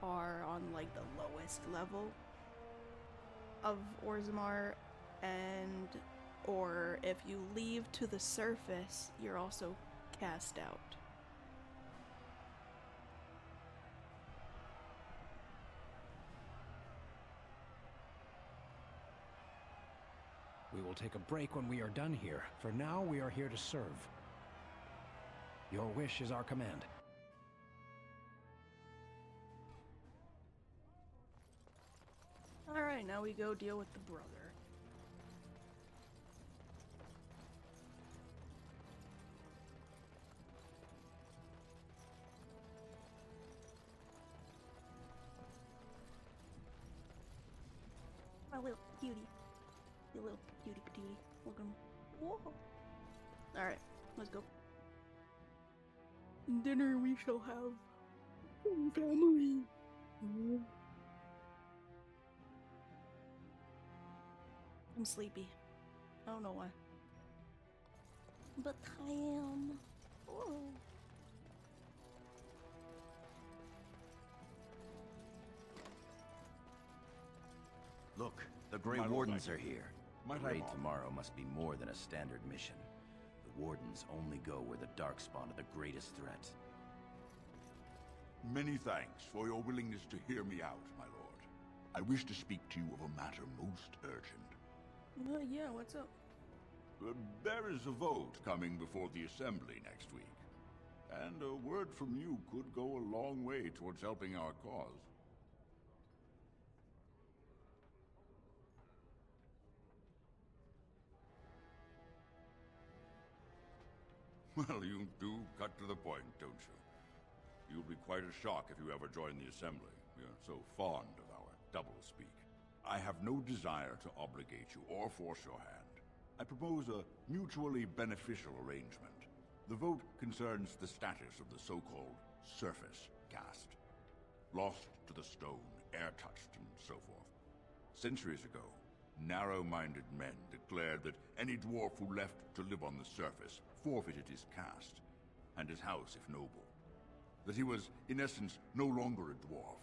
Speaker 2: are on like the lowest level of Orzammar, and or if you leave to the surface, you're also cast out.
Speaker 13: We will take a break when we are done here. For now, we are here to serve. Your wish is our command.
Speaker 2: Alright, now we go deal with the brother. My little cutie. You little cutie patootie. Look at him. Whoa. Alright, let's go. Dinner we shall have. Family. I'm sleepy. I don't know why. But I am. Oh.
Speaker 5: Look, the Grey
Speaker 14: My lord,
Speaker 5: Wardens
Speaker 14: I-
Speaker 5: are here.
Speaker 14: Might
Speaker 5: The
Speaker 14: I
Speaker 5: raid
Speaker 14: remark?
Speaker 5: tomorrow must be more than a standard mission. The Wardens only go where the Darkspawn are the greatest threat.
Speaker 14: Many thanks for your willingness to hear me out, my lord. I wish to speak to you of a matter most urgent.
Speaker 2: Yeah, what's up?
Speaker 14: There is a vote coming before the Assembly next week. And a word from you could go a long way towards helping our cause. Well, you do cut to the point, don't you? You'll be quite a shock if you ever join the Assembly. We are so fond of our doublespeak. I have no desire to obligate you or force your hand. I propose a mutually beneficial arrangement. The vote concerns the status of the so-called surface caste. Lost to the stone, air-touched, and so forth. Centuries ago, narrow-minded men declared that any dwarf who left to live on the surface forfeited his caste, and his house if noble. That he was, in essence, no longer a dwarf.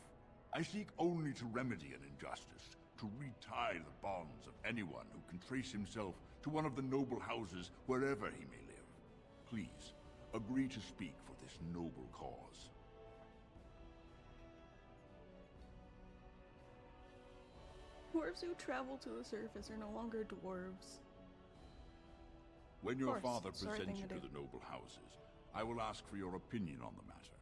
Speaker 14: I seek only to remedy an injustice, to retie the bonds of anyone who can trace himself to one of the noble houses wherever he may live. Please, agree to speak for this noble cause.
Speaker 2: Dwarves who travel to the surface are no longer dwarves.
Speaker 14: When your
Speaker 2: Of course,
Speaker 14: father
Speaker 2: sorry
Speaker 14: presents
Speaker 2: thing
Speaker 14: you
Speaker 2: to
Speaker 14: to
Speaker 2: do.
Speaker 14: the noble houses, I will ask for your opinion on the matter.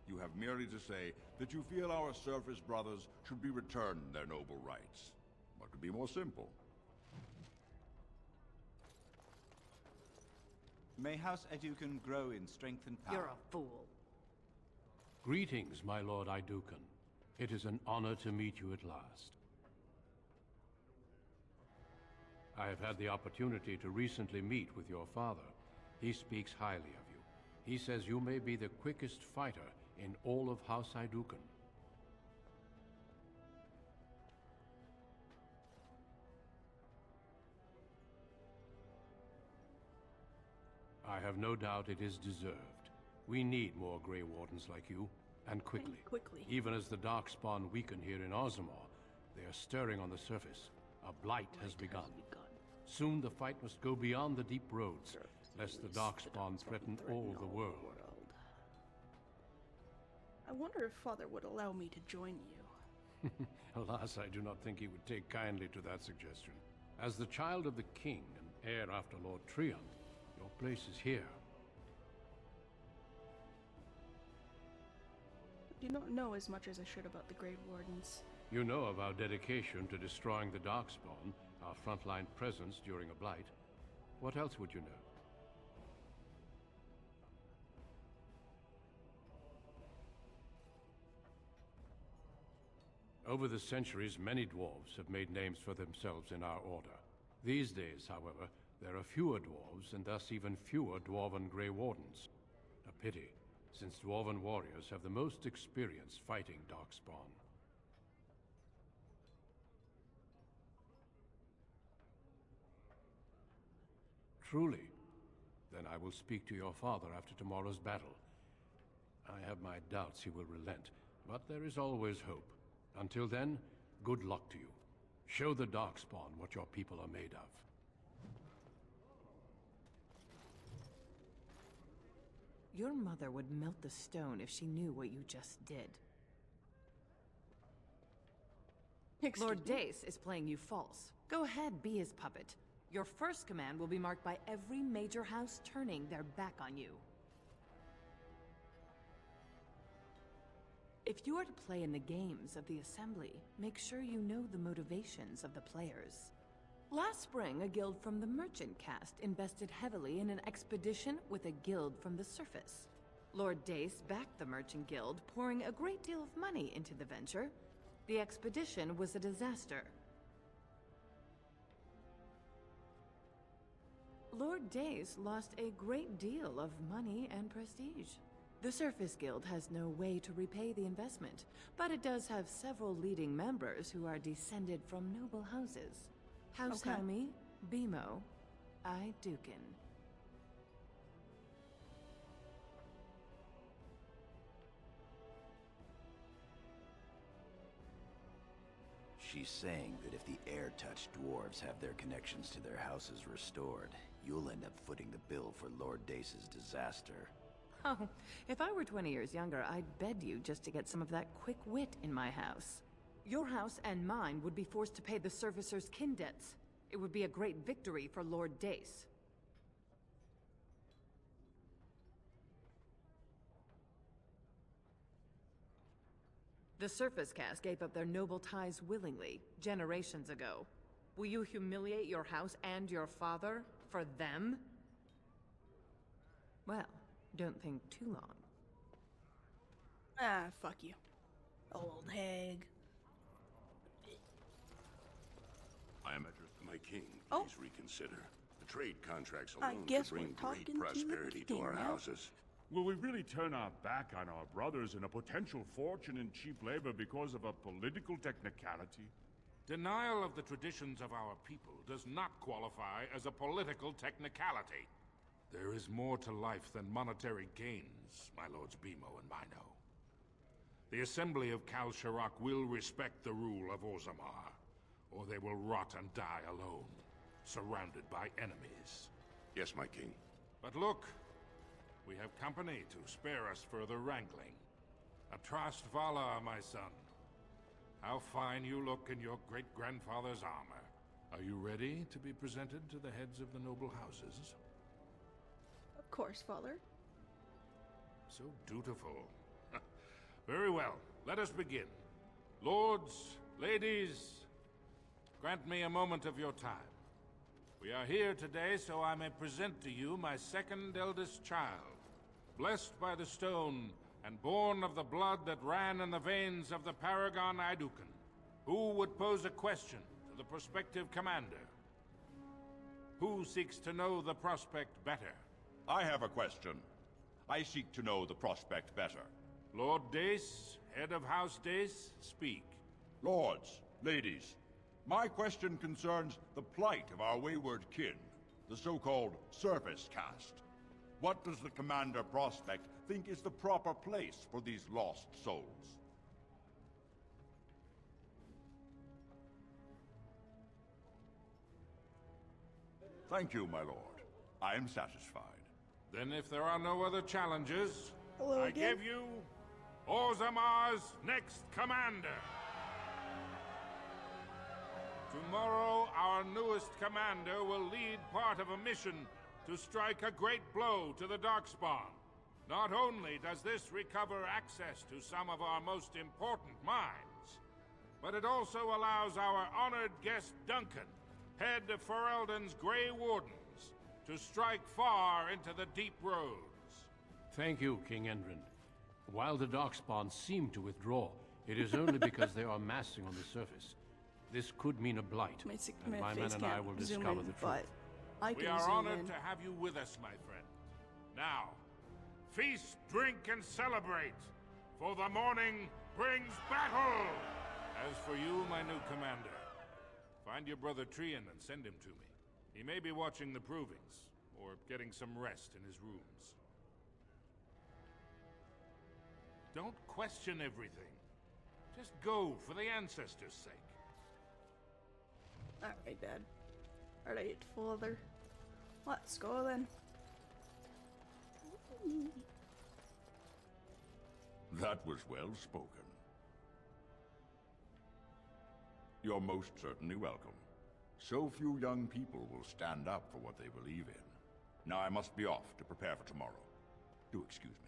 Speaker 14: You have merely to say that you feel our surface brothers should be returned their noble rights. What could be more simple?
Speaker 15: May House Educan grow in strength and power.
Speaker 16: You're a fool.
Speaker 3: Greetings, my lord Idukan. It is an honor to meet you at last. I have had the opportunity to recently meet with your father. He speaks highly of you. He says you may be the quickest fighter in all of House Idukan. I have no doubt it is deserved. We need more Grey Wardens like you, and quickly.
Speaker 2: Quickly.
Speaker 3: Even as the Darkspawn weaken here in Orzammar, they are stirring on the surface. A blight has begun. Soon the fight must go beyond the deep roads, lest the Darkspawn threaten all the world.
Speaker 2: I wonder if Father would allow me to join you.
Speaker 3: Alas, I do not think he would take kindly to that suggestion. As the child of the king and heir after Lord Triumph, your place is here.
Speaker 2: do not know as much as I should about the Grey Wardens.
Speaker 3: You know of our dedication to destroying the Darkspawn, our frontline presence during a blight. What else would you know? Over the centuries, many dwarves have made names for themselves in our order. These days, however, there are fewer dwarves and thus even fewer dwarven Grey Wardens. A pity, since dwarven warriors have the most experience fighting Darkspawn. Truly? Then I will speak to your father after tomorrow's battle. I have my doubts he will relent, but there is always hope. Until then, good luck to you. Show the Darkspawn what your people are made of.
Speaker 16: Your mother would melt the stone if she knew what you just did. Lord Dace is playing you false. Go ahead, be his puppet. Your first command will be marked by every major house turning their back on you. If you are to play in the games of the Assembly, make sure you know the motivations of the players. Last spring, a guild from the Merchant Caste invested heavily in an expedition with a guild from the surface. Lord Dace backed the Merchant Guild, pouring a great deal of money into the venture. The expedition was a disaster. Lord Dace lost a great deal of money and prestige. The Surface Guild has no way to repay the investment, but it does have several leading members who are descended from noble houses. House Helmi, Bimo, Dukin.
Speaker 5: She's saying that if the air-touched dwarves have their connections to their houses restored, you'll end up footing the bill for Lord Dace's disaster.
Speaker 16: Oh, if I were 20 years younger, I'd bed you just to get some of that quick wit in my house. Your house and mine would be forced to pay the Surfacer's kin debts. It would be a great victory for Lord Dace. The Surface Caste gave up their noble ties willingly, generations ago. Will you humiliate your house and your father for them? Well, don't think too long.
Speaker 2: Ah, fuck you. Old hag.
Speaker 17: I am my king. Please reconsider. The trade contracts
Speaker 2: I
Speaker 17: alone
Speaker 2: guess
Speaker 17: could bring
Speaker 2: we're
Speaker 17: great
Speaker 2: talking to the
Speaker 17: prosperity to
Speaker 2: king
Speaker 17: our
Speaker 2: now.
Speaker 17: houses.
Speaker 18: Will we really turn our back on our brothers and a potential fortune in cheap labor because of a political technicality?
Speaker 7: Denial of the traditions of our people does not qualify as a political technicality. There is more to life than monetary gains, my lords Bimo and Mino. The Assembly of Kal Sharok will respect the rule of Orzammar, or they will rot and die alone, surrounded by enemies.
Speaker 17: Yes, my king.
Speaker 7: But look, we have company to spare us further wrangling. Atrast Vala, my son. How fine you look in your great-grandfather's armor. Are you ready to be presented to the heads of the noble houses?
Speaker 2: Of course, father.
Speaker 7: So dutiful. Very well, let us begin. Lords, ladies, grant me a moment of your time. We are here today so I may present to you my second eldest child, blessed by the stone and born of the blood that ran in the veins of the Paragon Iduken. Who would pose a question to the prospective commander? Who seeks to know the prospect better?
Speaker 14: I have a question. I seek to know the prospect better.
Speaker 7: Lord Dace, head of House Dace, speak.
Speaker 14: Lords, ladies, my question concerns the plight of our wayward kin, the so-called Surface Caste. What does the Commander Prospect think is the proper place for these lost souls? Thank you, my lord. I am satisfied.
Speaker 7: Then if there are no other challenges,
Speaker 2: Hello
Speaker 7: I
Speaker 2: again?
Speaker 7: give you Orzammar's next commander. Tomorrow, our newest commander will lead part of a mission to strike a great blow to the Darkspawn.
Speaker 19: Not only does this recover access to some of our most important mines, but it also allows our honored guest Duncan, head of Ferelden's Grey Wardens, to strike far into the deep roads.
Speaker 3: Thank you, King Endrin. While the Darkspawn seem to withdraw, it is only because they are massing on the surface. This could mean a blight, and my men and I will discover the truth.
Speaker 19: We are honored to have you with us, my friend. Now, feast, drink, and celebrate, for the morning brings battle! As for you, my new commander, find your brother Trian and send him to me. He may be watching the provings, or getting some rest in his rooms. Don't question everything. Just go for the ancestors' sake.
Speaker 2: Alright, Dad. Alright, father. Let's go then.
Speaker 14: That was well spoken. You're most certainly welcome. So few young people will stand up for what they believe in. Now I must be off to prepare for tomorrow. Do excuse me.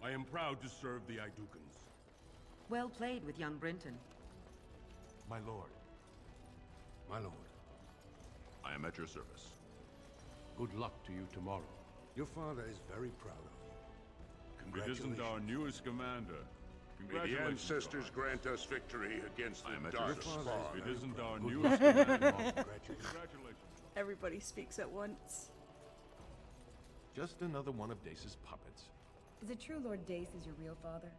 Speaker 18: I am proud to serve the Idukans.
Speaker 20: Well played with young Brinton.
Speaker 18: My lord.
Speaker 3: My lord.
Speaker 14: I am at your service.
Speaker 3: Good luck to you tomorrow.
Speaker 17: Your father is very proud of you.
Speaker 18: It isn't our newest commander.
Speaker 17: May the ancestors grant us victory against the Darkspawn.
Speaker 18: It isn't our newest commander.
Speaker 17: Congratulations.
Speaker 2: Everybody speaks at once.
Speaker 21: Just another one of Dace's puppets.
Speaker 22: Is it true Lord Dace is your real father?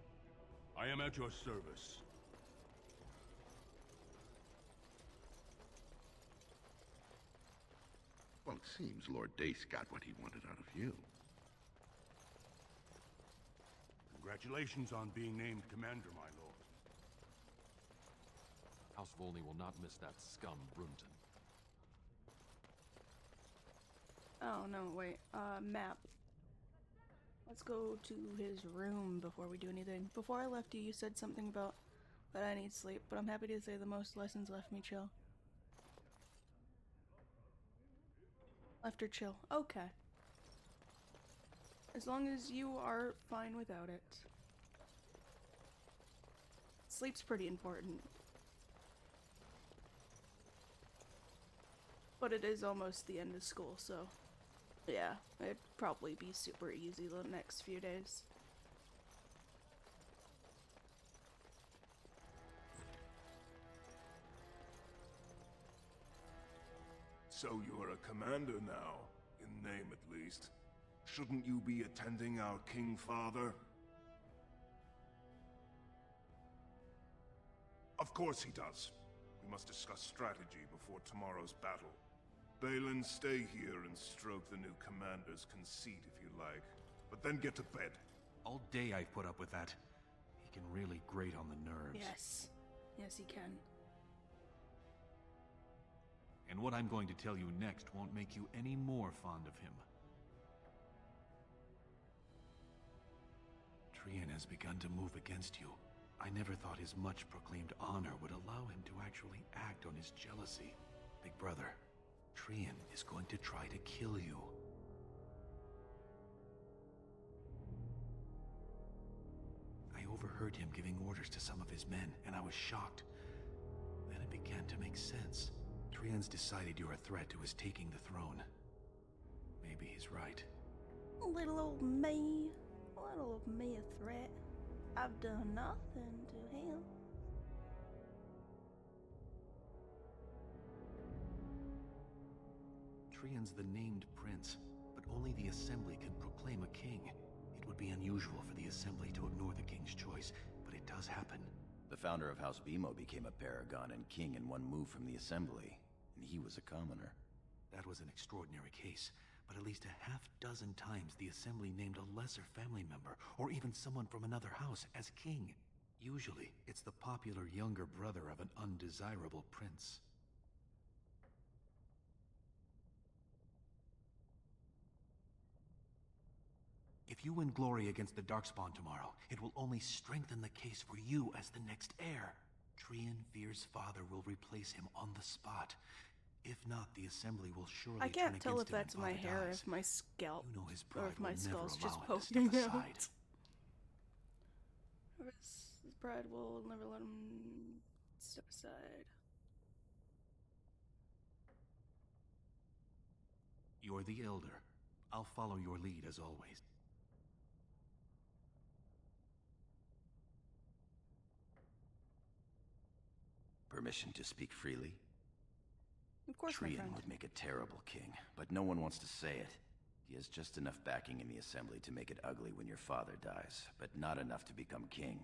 Speaker 18: I am at your service.
Speaker 17: Well, it seems Lord Dace got what he wanted out of you.
Speaker 18: Congratulations on being named commander, my lord.
Speaker 23: House Volney will not miss that scum, Brunton.
Speaker 2: Oh, no, wait. Map. Let's go to his room before we do anything. Before I left you, you said something about that I need sleep, but I'm happy to say the most lessons left me chill. Left her chill. Okay. As long as you are fine without it. Sleep's pretty important. But it is almost the end of school, so yeah, it'd probably be super easy the next few days.
Speaker 4: So you're a commander now, in name at least. Shouldn't you be attending our King Father? Of course he does. We must discuss strategy before tomorrow's battle. Balin, stay here and stroke the new commander's conceit if you like. But then get to bed.
Speaker 24: All day I've put up with that. He can really grate on the nerves.
Speaker 2: Yes. Yes, he can.
Speaker 24: And what I'm going to tell you next won't make you any more fond of him. Trian has begun to move against you. I never thought his much proclaimed honor would allow him to actually act on his jealousy. Big brother, Trian is going to try to kill you. I overheard him giving orders to some of his men, and I was shocked. Then it began to make sense. Trian's decided you're a threat to his taking the throne. Maybe he's right.
Speaker 2: Little old me. Little old me a threat. I've done nothing to him.
Speaker 24: Trian's the named prince, but only the Assembly can proclaim a king. It would be unusual for the Assembly to ignore the king's choice, but it does happen.
Speaker 5: The founder of House Bimo became a paragon and king in one move from the Assembly, and he was a commoner.
Speaker 24: That was an extraordinary case, but at least a half-dozen times the Assembly named a lesser family member, or even someone from another house, as king. Usually, it's the popular younger brother of an undesirable prince. If you win glory against the Darkspawn tomorrow, it will only strengthen the case for you as the next heir. Trian Fear's father will replace him on the spot. If not, the Assembly will surely
Speaker 2: I can't
Speaker 24: turn
Speaker 2: tell if
Speaker 24: against him
Speaker 2: that's
Speaker 24: and
Speaker 2: my
Speaker 24: Father
Speaker 2: hair,
Speaker 24: dies.
Speaker 2: if my scalp,
Speaker 24: You know his
Speaker 2: or
Speaker 24: pride
Speaker 2: if my
Speaker 24: will never
Speaker 2: skull's just
Speaker 24: allow him to step
Speaker 2: poking
Speaker 24: aside.
Speaker 2: out. His pride will never let him step aside.
Speaker 24: You're the Elder. I'll follow your lead as always.
Speaker 5: Permission to speak freely?
Speaker 2: Of course, my
Speaker 5: Trian
Speaker 2: friend.
Speaker 5: would make a terrible king, but no one wants to say it. He has just enough backing in the Assembly to make it ugly when your father dies, but not enough to become king.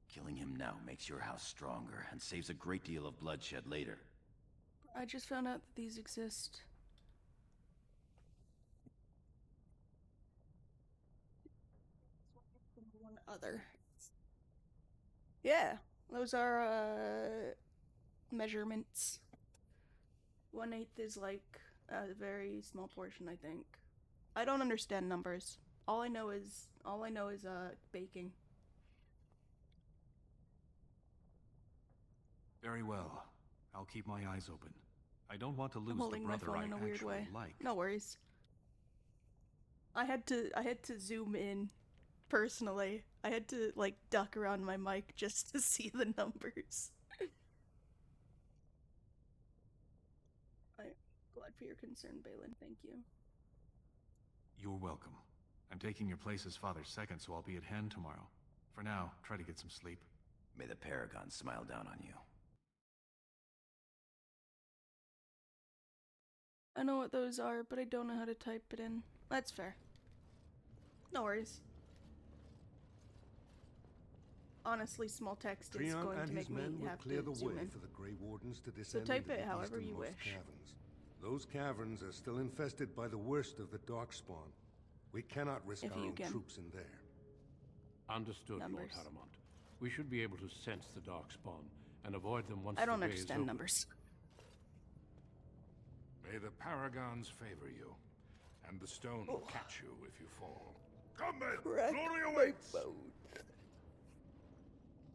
Speaker 5: Killing him now makes your house stronger and saves a great deal of bloodshed later.
Speaker 2: I just found out that these exist. One other. Yeah, those are measurements. 1/8 is like a very small portion, I think. I don't understand numbers. All I know is baking.
Speaker 24: Very well. I'll keep my eyes open. I don't want to lose
Speaker 2: I'm
Speaker 24: the
Speaker 2: holding my
Speaker 24: brother
Speaker 2: phone
Speaker 24: I
Speaker 2: in a weird
Speaker 24: actually
Speaker 2: way.
Speaker 24: like.
Speaker 2: No worries. I had to zoom in personally. I had to like duck around my mic just to see the numbers. I'm glad for your concern, Balin. Thank you.
Speaker 24: You're welcome. I'm taking your place as Father's second, so I'll be at hand tomorrow. For now, try to get some sleep.
Speaker 5: May the Paragon smile down on you.
Speaker 2: I know what those are, but I don't know how to type it in. That's fair. No worries. Honestly, small text is
Speaker 1: Trian
Speaker 2: going
Speaker 1: and
Speaker 2: to
Speaker 1: his
Speaker 2: make me
Speaker 1: men will
Speaker 2: have
Speaker 1: clear
Speaker 2: to
Speaker 1: the
Speaker 2: zoom
Speaker 1: way
Speaker 2: in.
Speaker 1: for the Grey Wardens to
Speaker 2: So
Speaker 1: descend
Speaker 2: type
Speaker 1: into
Speaker 2: it
Speaker 1: the
Speaker 2: however you
Speaker 1: easternmost
Speaker 2: wish.
Speaker 1: caverns. Those caverns are still infested by the worst of the Darkspawn. We cannot risk
Speaker 2: If
Speaker 1: our
Speaker 2: you
Speaker 1: own
Speaker 2: can.
Speaker 1: troops in there.
Speaker 3: Understood, Lord
Speaker 2: Numbers.
Speaker 3: Haramont. We should be able to sense the Darkspawn and avoid them once
Speaker 2: I don't
Speaker 3: the way is
Speaker 2: understand
Speaker 3: open.
Speaker 2: numbers.
Speaker 19: May the Paragons favor you, and the stone will catch you if you fall.
Speaker 4: Come then!
Speaker 2: Crack
Speaker 4: Glory
Speaker 2: my
Speaker 4: awaits!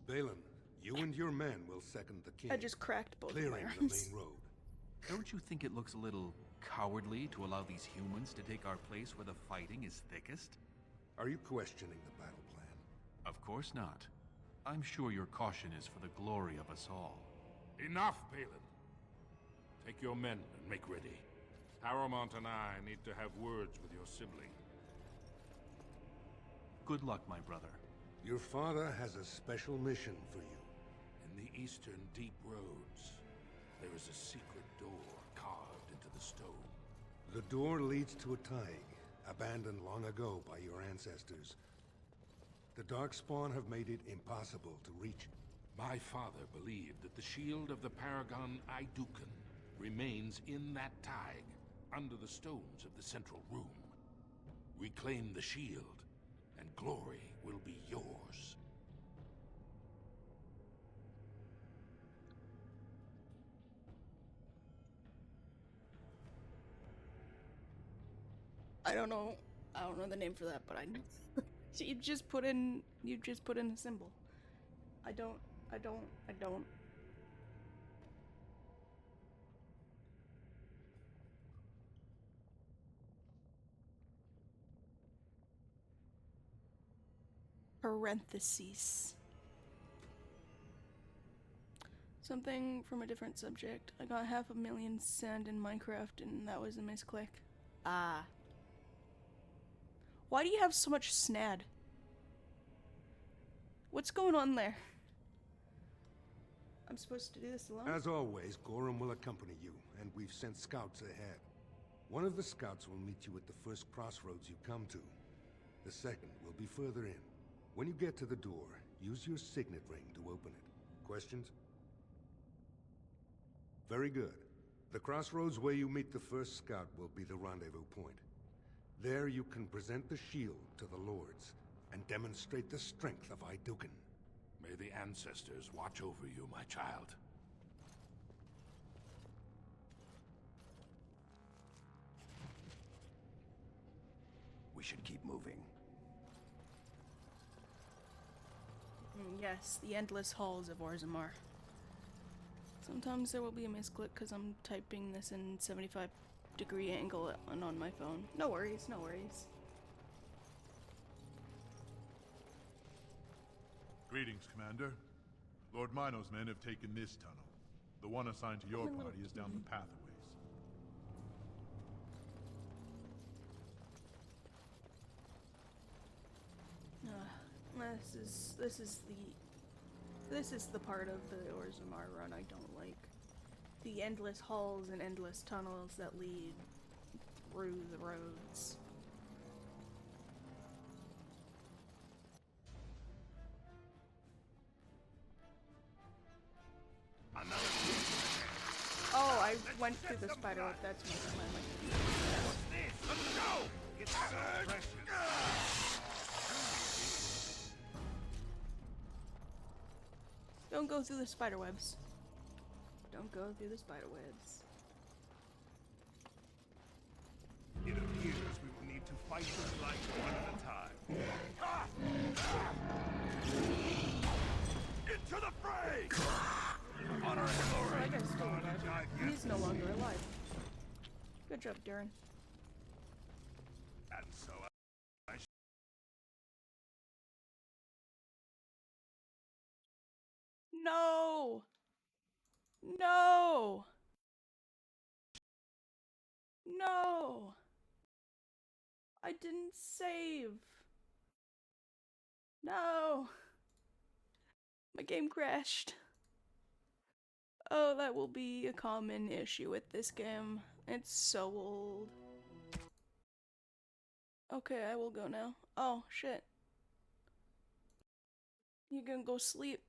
Speaker 1: Balin, you and your men will second the king.
Speaker 2: I just cracked both of my
Speaker 1: clearing the
Speaker 2: arms.
Speaker 1: main road.
Speaker 24: Don't you think it looks a little cowardly to allow these humans to take our place where the fighting is thickest?
Speaker 1: Are you questioning the battle plan?
Speaker 24: Of course not. I'm sure your caution is for the glory of us all.
Speaker 19: Enough, Balin. Take your men and make ready. Haramont and I need to have words with your sibling.
Speaker 24: Good luck, my brother.
Speaker 1: Your father has a special mission for you.
Speaker 19: In the eastern deep roads, there is a secret door carved into the stone.
Speaker 1: The door leads to a Taig, abandoned long ago by your ancestors. The Darkspawn have made it impossible to reach.
Speaker 19: My father believed that the shield of the Paragon Aidukan remains in that Taig, under the stones of the central room. Reclaim the shield, and glory will be yours.
Speaker 2: I don't know the name for that, but I so you just put in a symbol. I don't. Parentheses. Something from a different subject. I got 500,000 sand in Minecraft and that was a misclick. Ah. Why do you have so much snad? What's going on there? I'm supposed to do this alone?
Speaker 1: As always, Gorham will accompany you, and we've sent scouts ahead. One of the scouts will meet you at the first crossroads you come to. The second will be further in. When you get to the door, use your signet ring to open it. Questions? Very good. The crossroads where you meet the first scout will be the rendezvous point. There you can present the shield to the lords, and demonstrate the strength of Aidukan.
Speaker 19: May the ancestors watch over you, my child.
Speaker 5: We should keep moving.
Speaker 2: Yes, the endless halls of Orzammar. Sometimes there will be a misclick because I'm typing this in 75-degree angle and on my phone. No worries, no worries.
Speaker 6: Greetings, Commander. Lord Mino's men have taken this tunnel. The one assigned to your party is down the pathways.
Speaker 2: This is the part of the Orzammar run I don't like. The endless halls and endless tunnels that lead through the roads. Oh, I went through the spider web. That's my
Speaker 19: Let's go! It's so precious.
Speaker 2: Don't go through the spider webs. Don't go through the spider webs.
Speaker 4: It appears we will need to fight this light one at a time. Into the fray! Honor and glory!
Speaker 2: That guy's still alive. He's no longer alive. Good job, Darren.
Speaker 4: And so
Speaker 2: No! No! No! I didn't save. No! My game crashed. Oh, that will be a common issue with this game. It's so old. Okay, I will go now. Oh, shit. You can go sleep.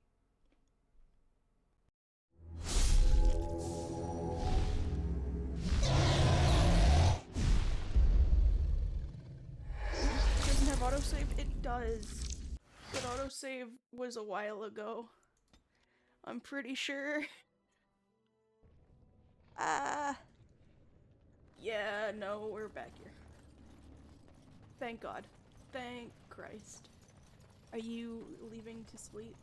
Speaker 2: Doesn't have autosave? It does. But autosave was a while ago. I'm pretty sure. Yeah, no, we're back here. Thank God. Thank Christ. Are you leaving to sleep?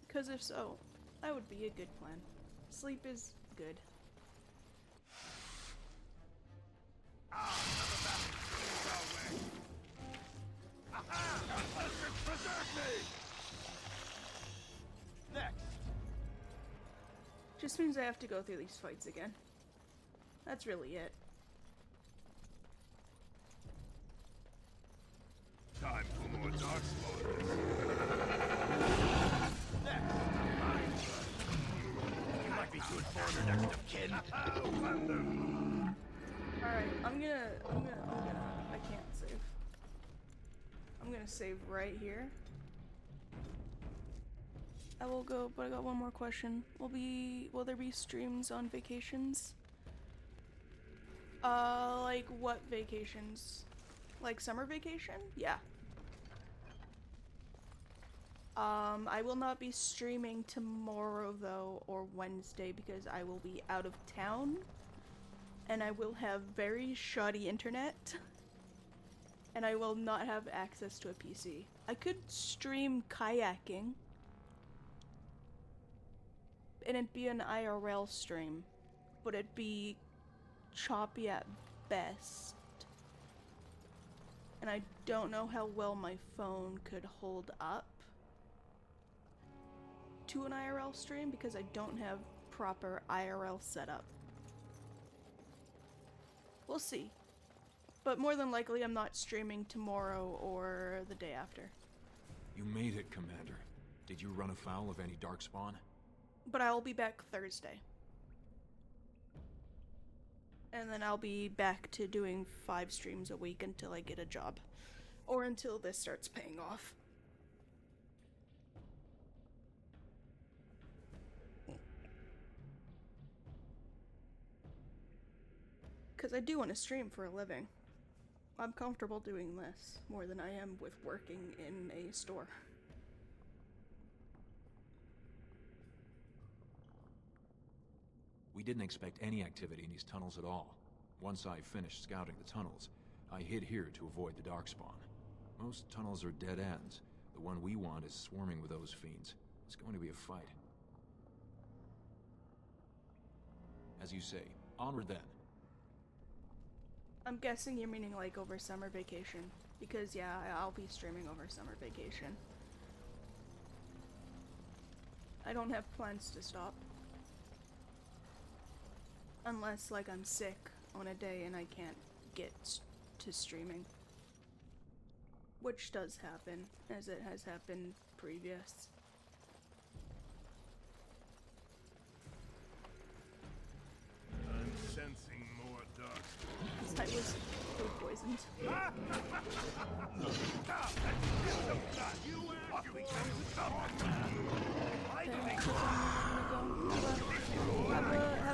Speaker 2: Because if so, that would be a good plan. Sleep is good. Just means I have to go through these fights again. That's really it.
Speaker 4: time for more darkspawn.
Speaker 19: You might be good for your next of kin.
Speaker 2: Alright, I can't save. I'm gonna save right here. I will go, but I got one more question. Will there be streams on vacations? Like what vacations? Like summer vacation? Yeah. I will not be streaming tomorrow though, or Wednesday, because I will be out of town. And I will have very shoddy internet. And I will not have access to a PC. I could stream kayaking. And it'd be an IRL stream. But it'd be choppy at best. And I don't know how well my phone could hold up to an IRL stream because I don't have proper IRL setup. We'll see. But more than likely I'm not streaming tomorrow or the day after.
Speaker 13: You made it, Commander. Did you run afoul of any darkspawn?
Speaker 2: But I'll be back Thursday. And then I'll be back to doing 5 streams a week until I get a job. Or until this starts paying off. Because I do want to stream for a living. I'm comfortable doing this more than I am with working in a store.
Speaker 13: We didn't expect any activity in these tunnels at all. Once I finished scouting the tunnels, I hid here to avoid the darkspawn. Most tunnels are dead ends. The one we want is swarming with those fiends. It's going to be a fight.
Speaker 8: As you say, onward then.
Speaker 2: I'm guessing you're meaning like over summer vacation. Because yeah, I'll be streaming over summer vacation. I don't have plans to stop. Unless like I'm sick on a day and I can't get to streaming. Which does happen, as it has happened previous.
Speaker 4: I'm sensing more dark.
Speaker 2: I was food poisoned. Have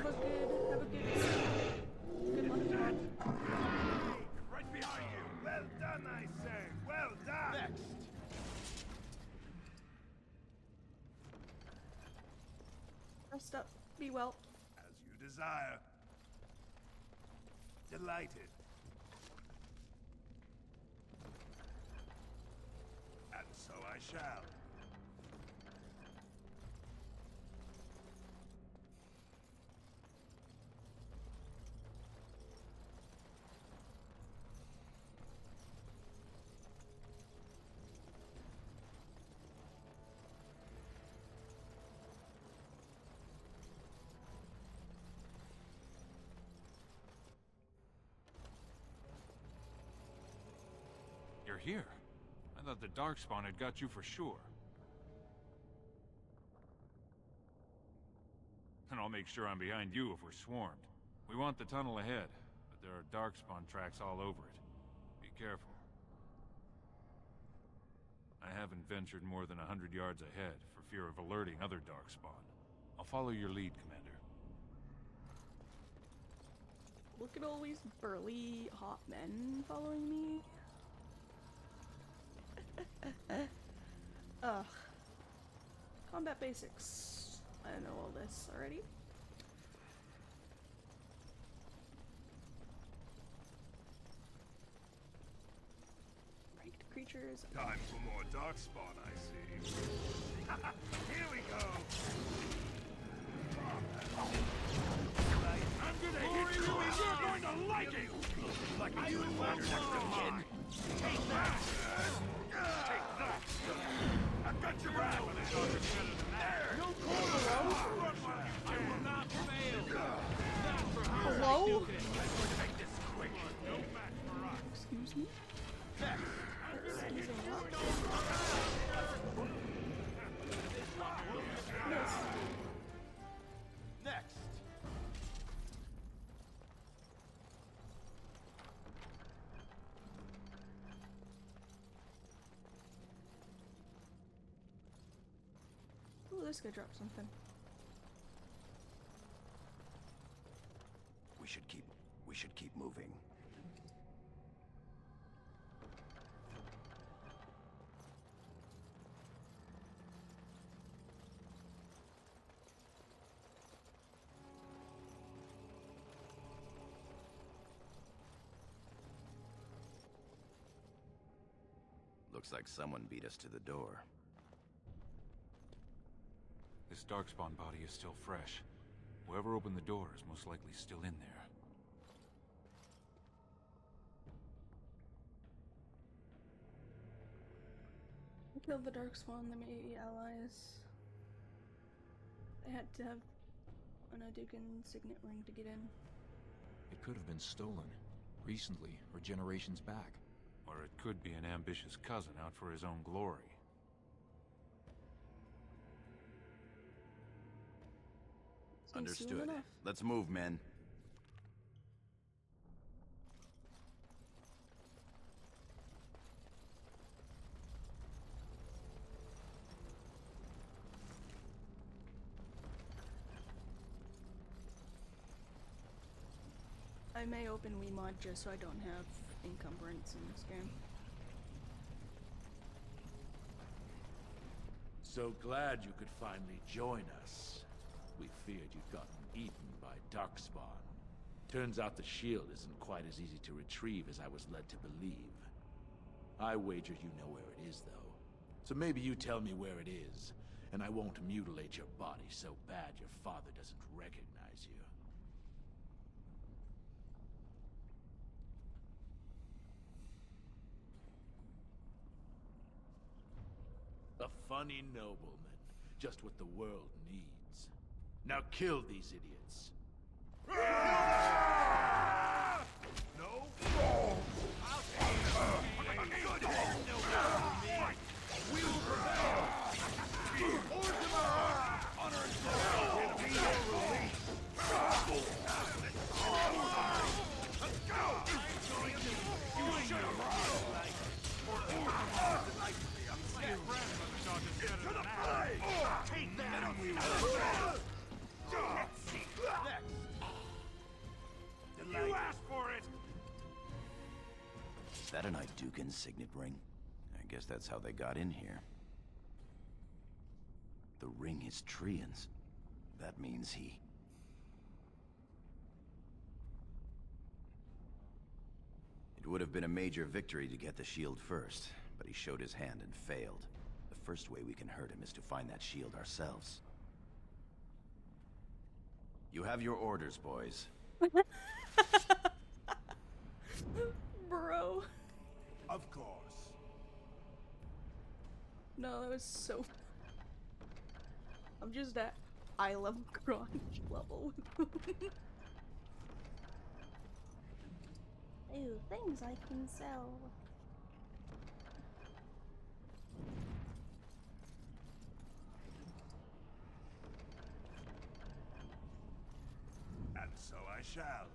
Speaker 2: a good luck tomorrow.
Speaker 4: Right behind you. Well done, I say. Well done. Next.
Speaker 2: Rest up. Be well.
Speaker 4: As you desire. Delighted. And so I shall.
Speaker 7: You're here. I thought the Darkspawn had got you for sure. And I'll make sure I'm behind you if we're swarmed. We want the tunnel ahead, but there are Darkspawn tracks all over it. Be careful. I haven't ventured more than 100 yards ahead, for fear of alerting other Darkspawn. I'll follow your lead, Commander.
Speaker 2: Look at all these burly, hot men following me. Ugh. Combat basics. I know all this already. Ranked creatures.
Speaker 4: Time for more Darkspawn, I see. Here we go. I'm gonna hit you. You're going to like it. Like you want to take that. Take that. I've got your back. No corner. I will not fail.
Speaker 2: Hello?
Speaker 4: Make this quick. No match for us.
Speaker 2: Excuse me?
Speaker 4: Next.
Speaker 2: Ooh, this guy dropped something.
Speaker 5: We should keep moving. Looks like someone beat us to the door.
Speaker 7: This Darkspawn body is still fresh. Whoever opened the door is most likely still in there.
Speaker 2: Killed the Darkspawn, they may be allies. They had to have an Hadouken signet ring to get in.
Speaker 8: It could have been stolen. Recently, or generations back.
Speaker 7: Or it could be an ambitious cousin out for his own glory.
Speaker 5: Understood. Let's move, men.
Speaker 2: I may open WeMod just so I don't have encumbrance in this game.
Speaker 9: So glad you could finally join us. We feared you'd gotten eaten by Darkspawn. Turns out the shield isn't quite as easy to retrieve as I was led to believe. I wager you know where it is, though. So maybe you tell me where it is, and I won't mutilate your body so bad your father doesn't recognize you. A funny nobleman. Just what the world needs. Now kill these idiots.
Speaker 19: No?
Speaker 9: We will prevail! Honor and glory! Let's go! You should have to the fray! Take that on you! Let's see. Next. You asked for it!
Speaker 5: Is that an Idukan signet ring? I guess that's how they got in here. The ring is Trian's. That means he... It would have been a major victory to get the shield first, but he showed his hand and failed. The first way we can hurt him is to find that shield ourselves. You have your orders, boys.
Speaker 2: Bro.
Speaker 19: Of course.
Speaker 2: No, that was so... I'm just at eye level crunch level. Ooh, things I can sell.
Speaker 19: And so I shall.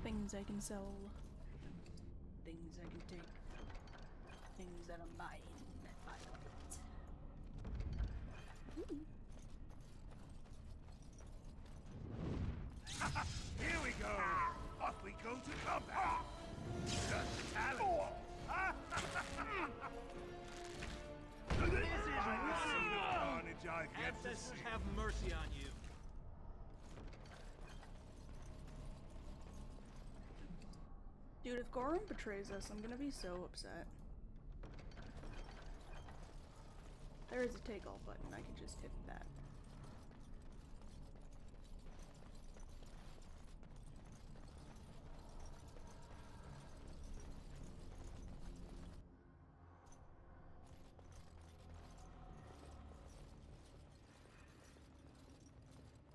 Speaker 2: Things I can sell. Things I can take. Things that are mine. I love it.
Speaker 19: Here we go! Off we go to combat! Just talent! This is carnage I've yet to see.
Speaker 10: Have mercy on you.
Speaker 2: Dude, if Gorum betrays us, I'm gonna be so upset. There is a take all button, I can just hit that.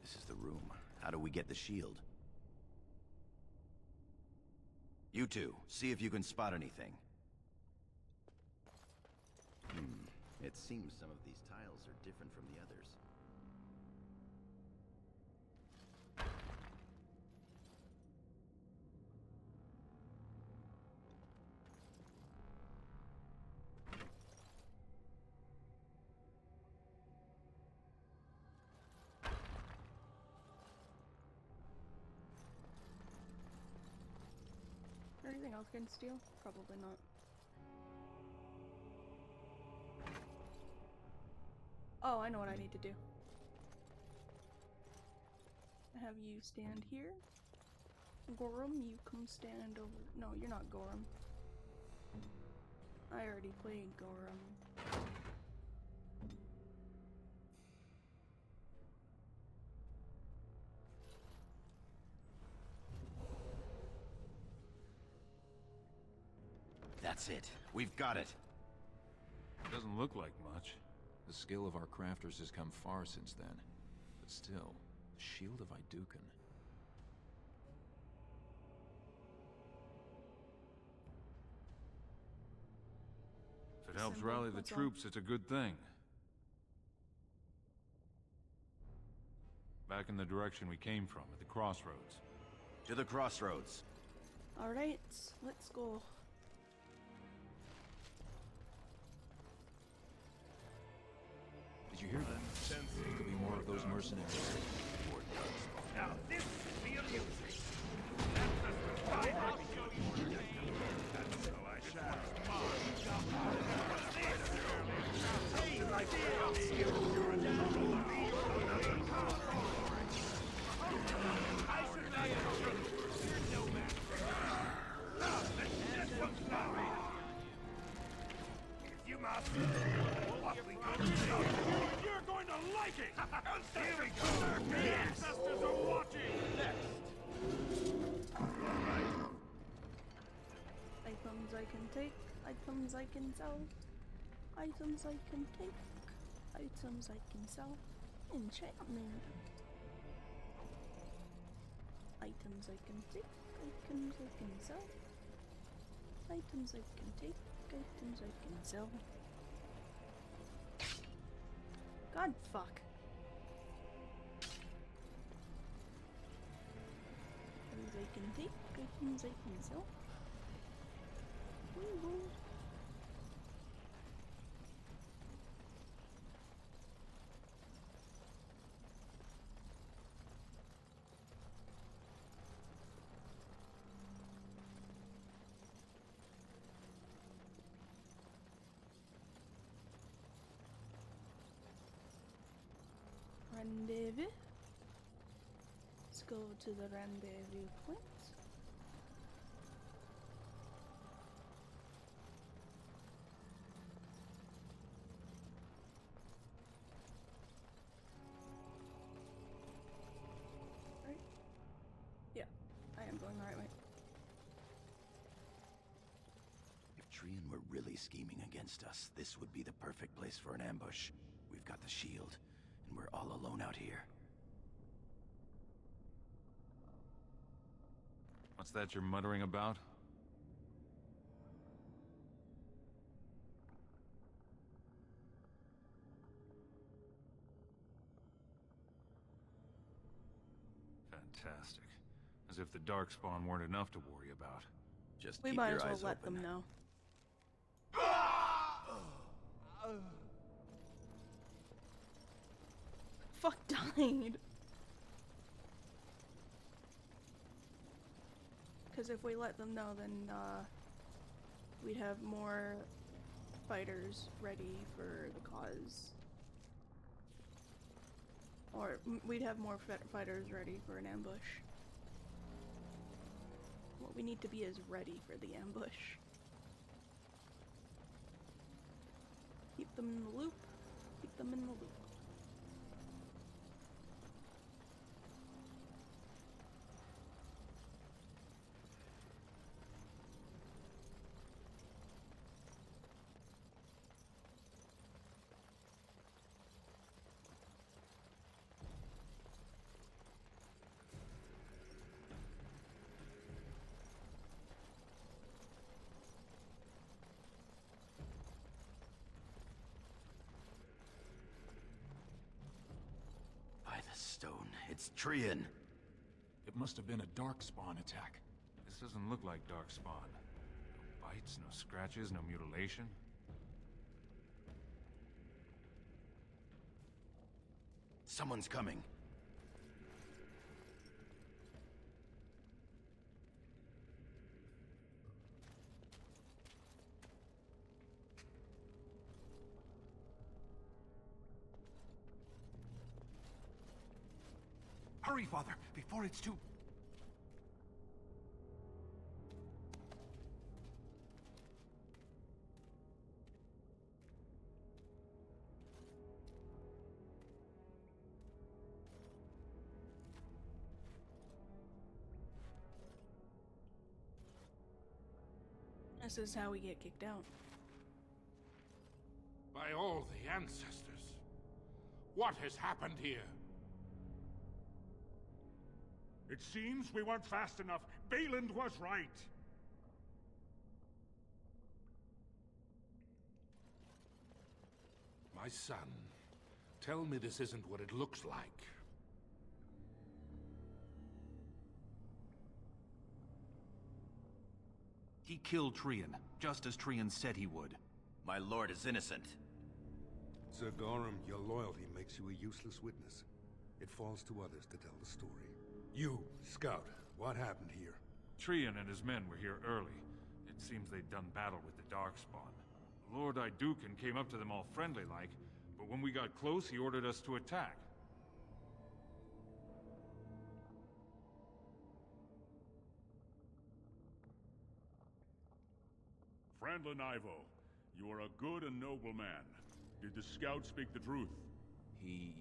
Speaker 5: This is the room. How do we get the shield? You two, see if you can spot anything. It seems some of these tiles are different from the others.
Speaker 2: Anything else I can steal? Probably not. Oh, I know what I need to do. Have you stand here. Gorum, you come stand over. No, you're not Gorum. I already played Gorum.
Speaker 5: That's it. We've got it.
Speaker 7: Doesn't look like much.
Speaker 8: The skill of our crafters has come far since then. But still, the Shield of Idukan.
Speaker 7: If it helps
Speaker 2: Symbol,
Speaker 7: rally the
Speaker 2: that's all.
Speaker 7: troops, it's a good thing. Back in the direction we came from, at the crossroads.
Speaker 5: To the crossroads.
Speaker 2: Alright, let's go.
Speaker 8: Did you hear that? Could be more of those mercenaries.
Speaker 19: Now this should be amusing. I'll show you your name. And so I shall. You must. You're going to like it! Here we go! The ancestors are watching! Next!
Speaker 2: I Items I can take, items I can sell, items I can take, items I can sell. Enchantment. Items I can take, items I can sell, items I can take, items I can sell. God fuck. Items I can take, items I can sell. Woo-woo. Rendezvous. Let's go to the rendezvous point. Right? Yeah, I am going the right way.
Speaker 5: If Trian were really scheming against us, this would be the perfect place for an ambush. We've got the shield, and we're all alone out here.
Speaker 7: What's that you're muttering about? Fantastic. As if the Darkspawn weren't enough to worry about.
Speaker 5: Just
Speaker 2: We
Speaker 5: keep
Speaker 2: might
Speaker 5: your
Speaker 2: as well
Speaker 5: eyes
Speaker 2: let
Speaker 5: open.
Speaker 2: them know. Fuck died. Because if we let them know, then we'd have more fighters ready for the cause. Or we'd have more fighters ready for an ambush. What we need to be is ready for the ambush. Keep them in the loop. Keep them in the loop.
Speaker 5: By the stone, it's Trian.
Speaker 8: It must have been a Darkspawn attack.
Speaker 7: This doesn't look like Darkspawn. No bites, no scratches, no mutilation.
Speaker 5: Someone's coming.
Speaker 8: Hurry, Father, before it's too...
Speaker 2: This is how we get kicked out.
Speaker 19: By all the ancestors, what has happened here? It seems we weren't fast enough. Bayland was right.
Speaker 17: My son, tell me this isn't what it looks like.
Speaker 8: He killed Trian, just as Trian said he would.
Speaker 5: My lord is innocent.
Speaker 1: Sir Gorham, your loyalty makes you a useless witness. It falls to others to tell the story. You, Scout, what happened here?
Speaker 7: Trian and his men were here early. It seems they'd done battle with the Darkspawn. Lord Iduken came up to them all friendly-like, but when we got close, he ordered us to attack.
Speaker 18: Frandlin Ivo, you are a good and noble man. Did the scout speak the truth?
Speaker 8: He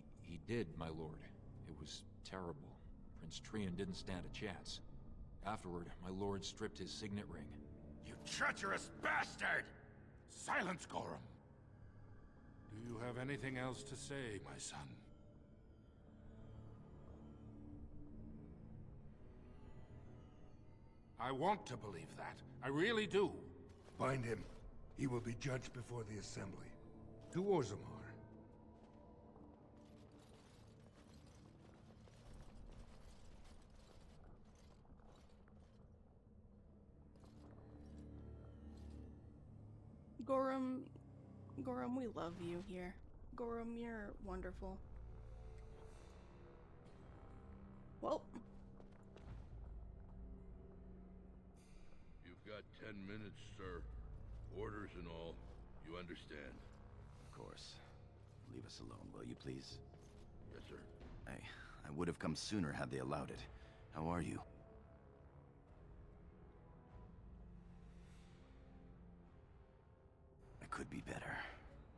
Speaker 8: did, my lord. It was terrible. Prince Trian didn't stand a chance. Afterward, my lord stripped his signet ring.
Speaker 19: You treacherous bastard! Silence, Gorum! Do you have anything else to say, my son? I want to believe that. I really do.
Speaker 1: Find him. He will be judged before the Assembly. To Orzammar.
Speaker 2: Gorum, we love you here. Gorum, you're wonderful. Well.
Speaker 17: You've got 10 minutes, sir. Orders and all. You understand?
Speaker 5: Of course. Leave us alone, will you please?
Speaker 17: Yes, sir.
Speaker 5: I would have come sooner had they allowed it. How are you? I could be better.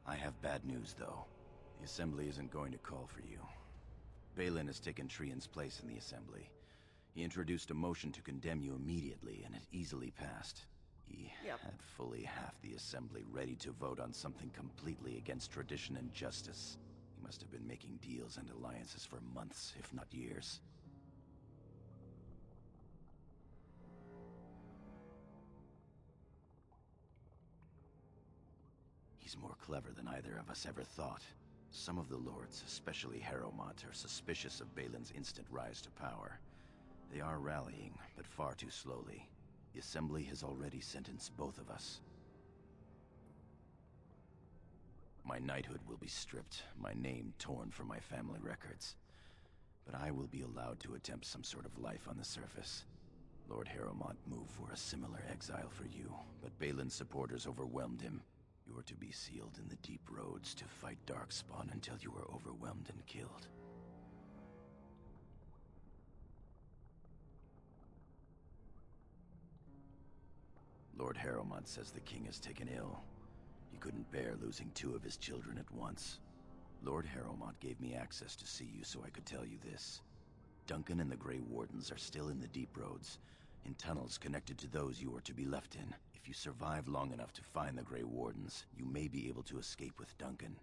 Speaker 5: I have bad news, though. The Assembly isn't going to call for you. Balin has taken Trian's place in the Assembly. He introduced a motion to condemn you immediately, and it easily passed. He had fully half the Assembly ready to vote on something completely against tradition and justice. He must have been making deals and alliances for months, if not years. He's more clever than either of us ever thought. Some of the lords, especially Harrowmont, are suspicious of Balin's instant rise to power. They are rallying, but far too slowly. The Assembly has already sentenced both of us. My knighthood will be stripped, my name torn from my family records. But I will be allowed to attempt some sort of life on the surface. Lord Harrowmont moved for a similar exile for you, but Balin's supporters overwhelmed him. You are to be sealed in the deep roads to fight Darkspawn until you are overwhelmed and killed. Lord Harrowmont says the king is taken ill. He couldn't bear losing 2 of his children at once. Lord Harrowmont gave me access to see you so I could tell you this. Duncan and the Grey Wardens are still in the deep roads, in tunnels connected to those you are to be left in. If you survive long enough to find the Grey Wardens, you may be able to escape with Duncan.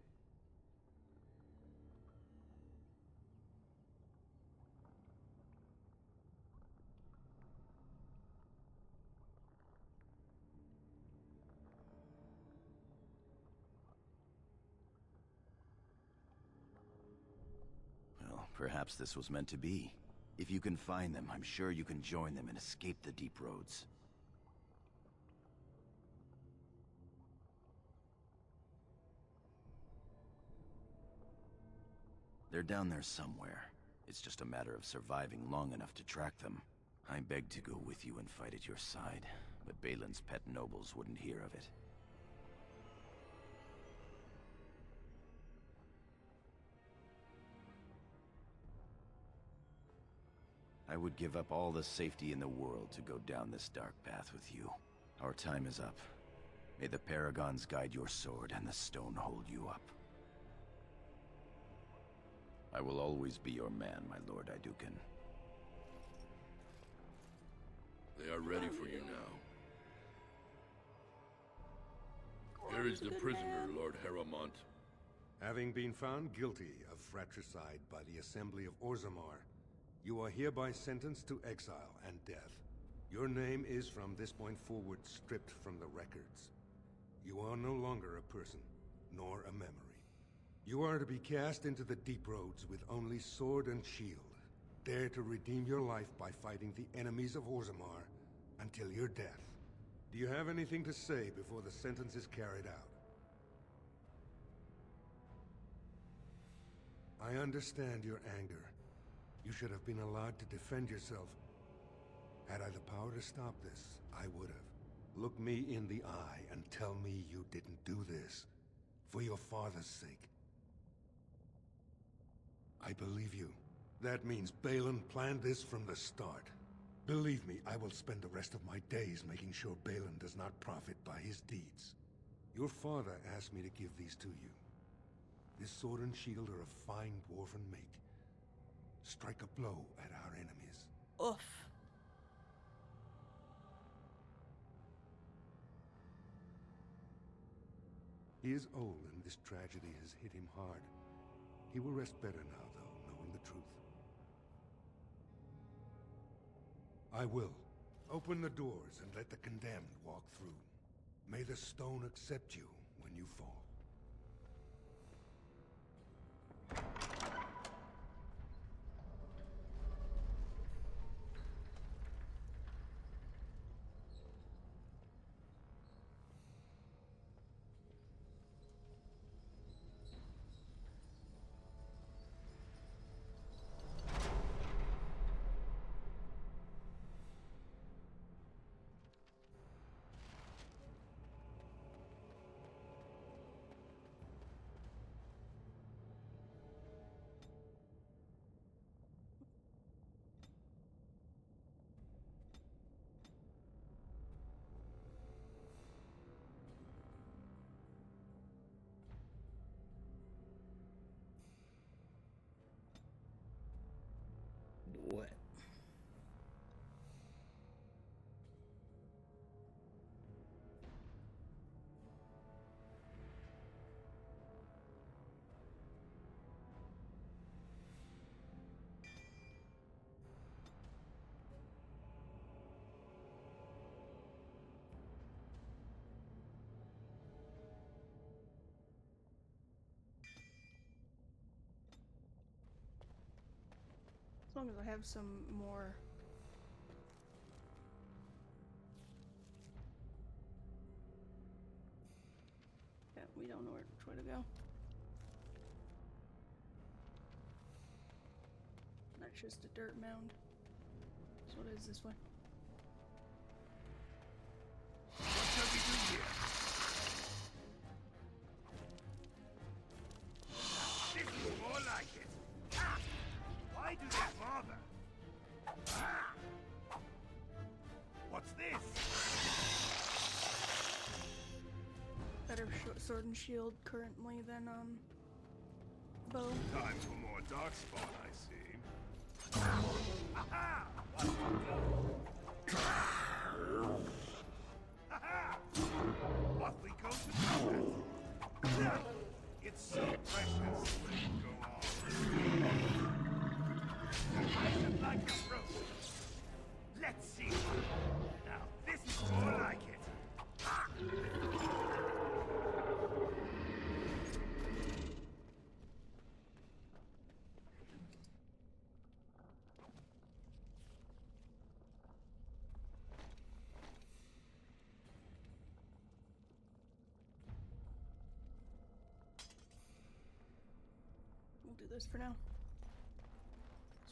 Speaker 5: Well, perhaps this was meant to be. If you can find them, I'm sure you can join them and escape the deep roads. They're down there somewhere. It's just a matter of surviving long enough to track them. I begged to go with you and fight at your side, but Balin's pet nobles wouldn't hear of it. I would give up all the safety in the world to go down this dark path with you. Our time is up. May the Paragons guide your sword and the stone hold you up. I will always be your man, my Lord Aeducan.
Speaker 17: They are ready for you now. Here is the prisoner, Lord Harrowmont.
Speaker 1: Having been found guilty of fratricide by the Assembly of Orzammar, you are hereby sentenced to exile and death. Your name is from this point forward stripped from the records. You are no longer a person, nor a memory. You are to be cast into the deep roads with only sword and shield. Dare to redeem your life by fighting the enemies of Orzammar until your death. Do you have anything to say before the sentence is carried out? I understand your anger. You should have been allowed to defend yourself. Had I the power to stop this, I would have. Look me in the eye and tell me you didn't do this. For your father's sake. I believe you. That means Balin planned this from the start. Believe me, I will spend the rest of my days making sure Balin does not profit by his deeds. Your father asked me to give these to you. This sword and shield are of fine dwarven make. Strike a blow at our enemies.
Speaker 2: Oof.
Speaker 1: He is old, and this tragedy has hit him hard. He will rest better now, though, knowing the truth. I will. Open the doors and let the condemned walk through. May the stone accept you when you fall.
Speaker 2: What? As long as I have some more. Yeah, we don't know which way to go. That's just a dirt mound. So what is this way?
Speaker 4: What shall we do here? This is more like it. Ah! Why do they bother? Ah! What's this?
Speaker 2: Better sword and shield currently than bow.
Speaker 4: Time for more darkspawn, I see. Aha! What to do? Aha! Off we go to combat. It's so precious. Go on. I should like your rope. Let's see. Now this is more like it. Ah!
Speaker 2: We'll do this for now.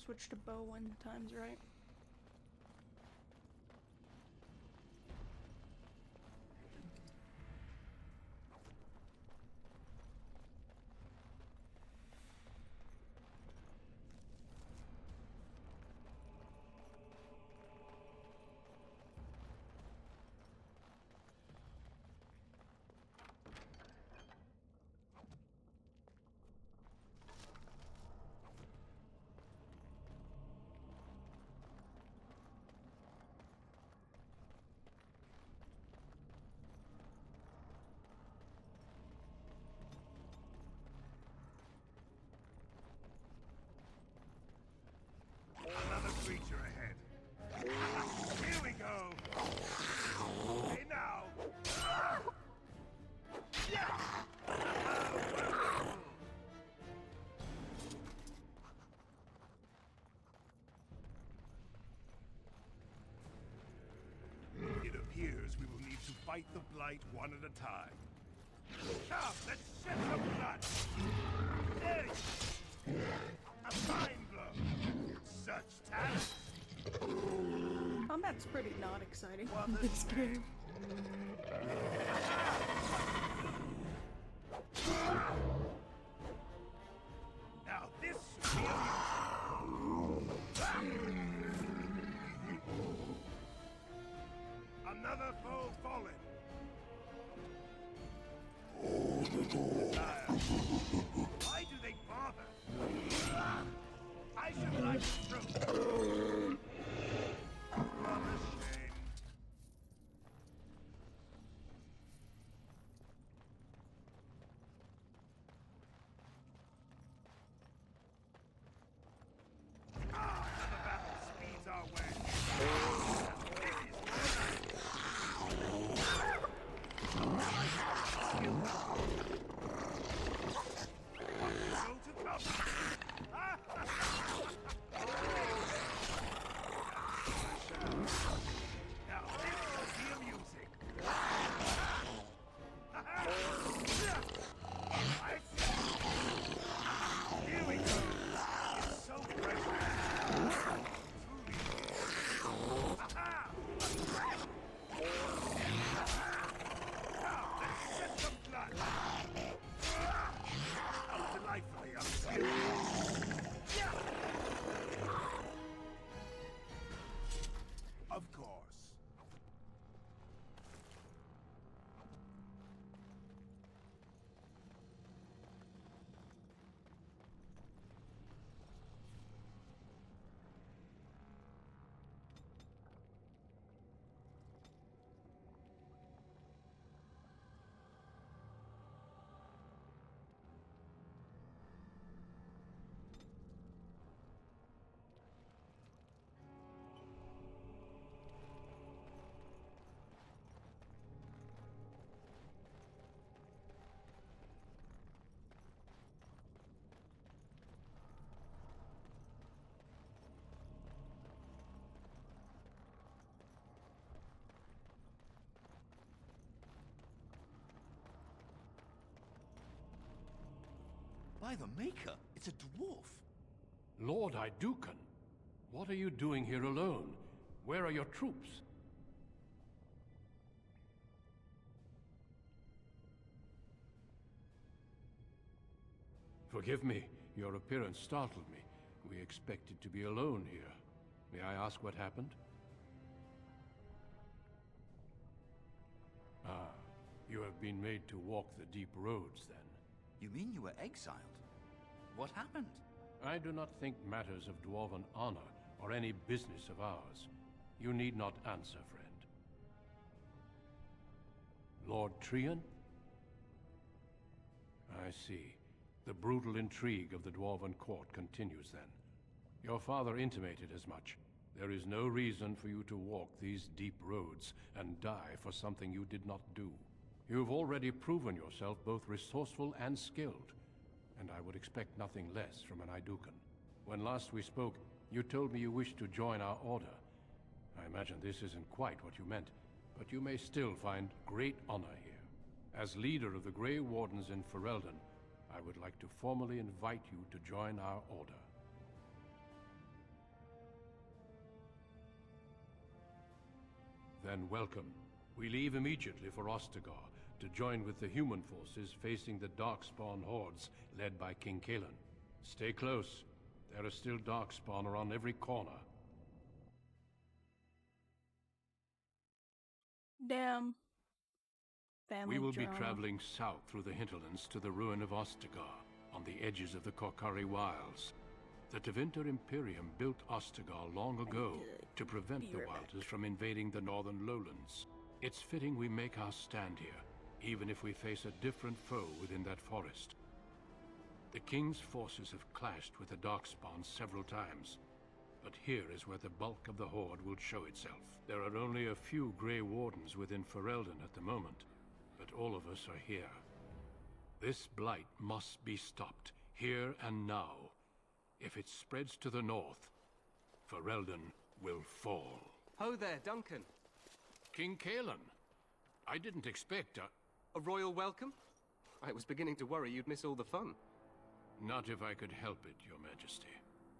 Speaker 2: Switch to bow when the time's right.
Speaker 4: Another creature ahead. Here we go. Hey now. It appears we will need to fight the Blight one at a time. Come, let's shed some blood. There you go. A fine blow. Such talent.
Speaker 2: Combat's pretty not exciting in this game.
Speaker 4: Now this should be another foe fallen. Desire. Why do they bother? I should like the throat. What a shame.
Speaker 10: By the Maker, it's a dwarf.
Speaker 3: Lord Idukan, what are you doing here alone? Where are your troops? Forgive me, your appearance startled me. We expected to be alone here. May I ask what happened? Ah, you have been made to walk the deep roads, then.
Speaker 10: You mean you were exiled? What happened?
Speaker 3: I do not think matters of Dwarven honor are any business of ours. You need not answer, friend. Lord Trian? I see. The brutal intrigue of the Dwarven court continues, then. Your father intimated as much. There is no reason for you to walk these deep roads and die for something you did not do. You've already proven yourself both resourceful and skilled, and I would expect nothing less from an Idukan. When last we spoke, you told me you wished to join our order. I imagine this isn't quite what you meant, but you may still find great honor here. As leader of the Grey Wardens in Ferelden, I would like to formally invite you to join our order. Then welcome. We leave immediately for Ostagar to join with the human forces facing the Darkspawn hordes led by King Kalen. Stay close. There are still Darkspawn around every corner.
Speaker 2: Damn. Family
Speaker 3: We will
Speaker 2: drama.
Speaker 3: be traveling south through the hinterlands to the ruin of Ostagar, on the edges of the Korcari Wilds. The Tevinter Imperium built Ostagar long ago to prevent the Wilders from invading the northern lowlands. It's fitting we make our stand here, even if we face a different foe within that forest. The King's forces have clashed with the Darkspawn several times, but here is where the bulk of the Horde will show itself. There are only a few Grey Wardens within Ferelden at the moment, but all of us are here. This blight must be stopped, here and now. If it spreads to the north, Ferelden will fall.
Speaker 11: Ho there, Duncan.
Speaker 3: King Kalen. I didn't expect
Speaker 11: a royal welcome? I was beginning to worry you'd miss all the fun.
Speaker 3: Not if I could help it, Your Majesty.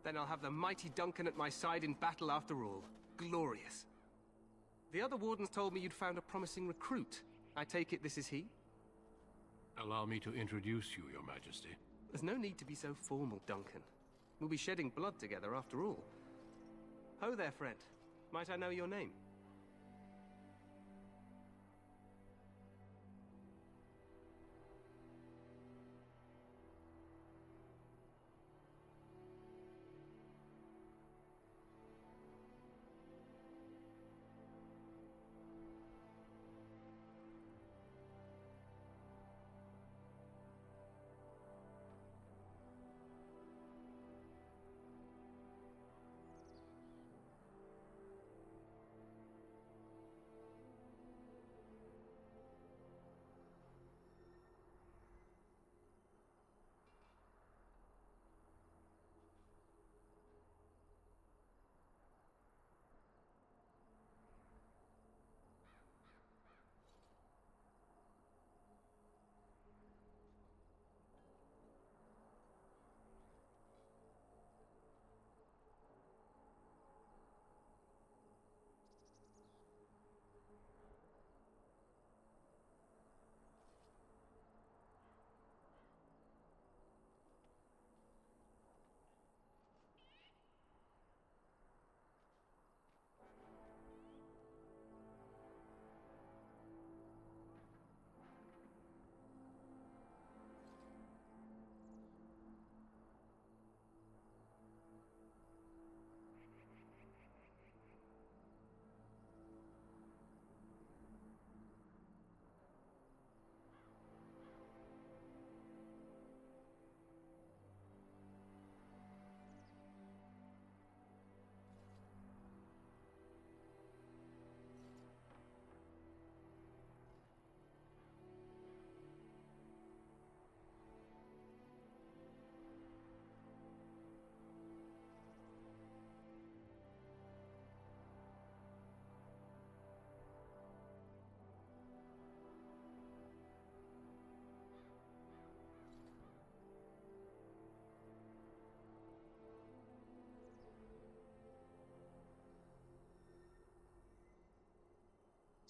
Speaker 11: Then I'll have the mighty Duncan at my side in battle after all. Glorious. The other wardens told me you'd found a promising recruit. I take it this is he?
Speaker 3: Allow me to introduce you, Your Majesty.
Speaker 11: There's no need to be so formal, Duncan. We'll be shedding blood together after all. Ho there, friend. Might I know your name?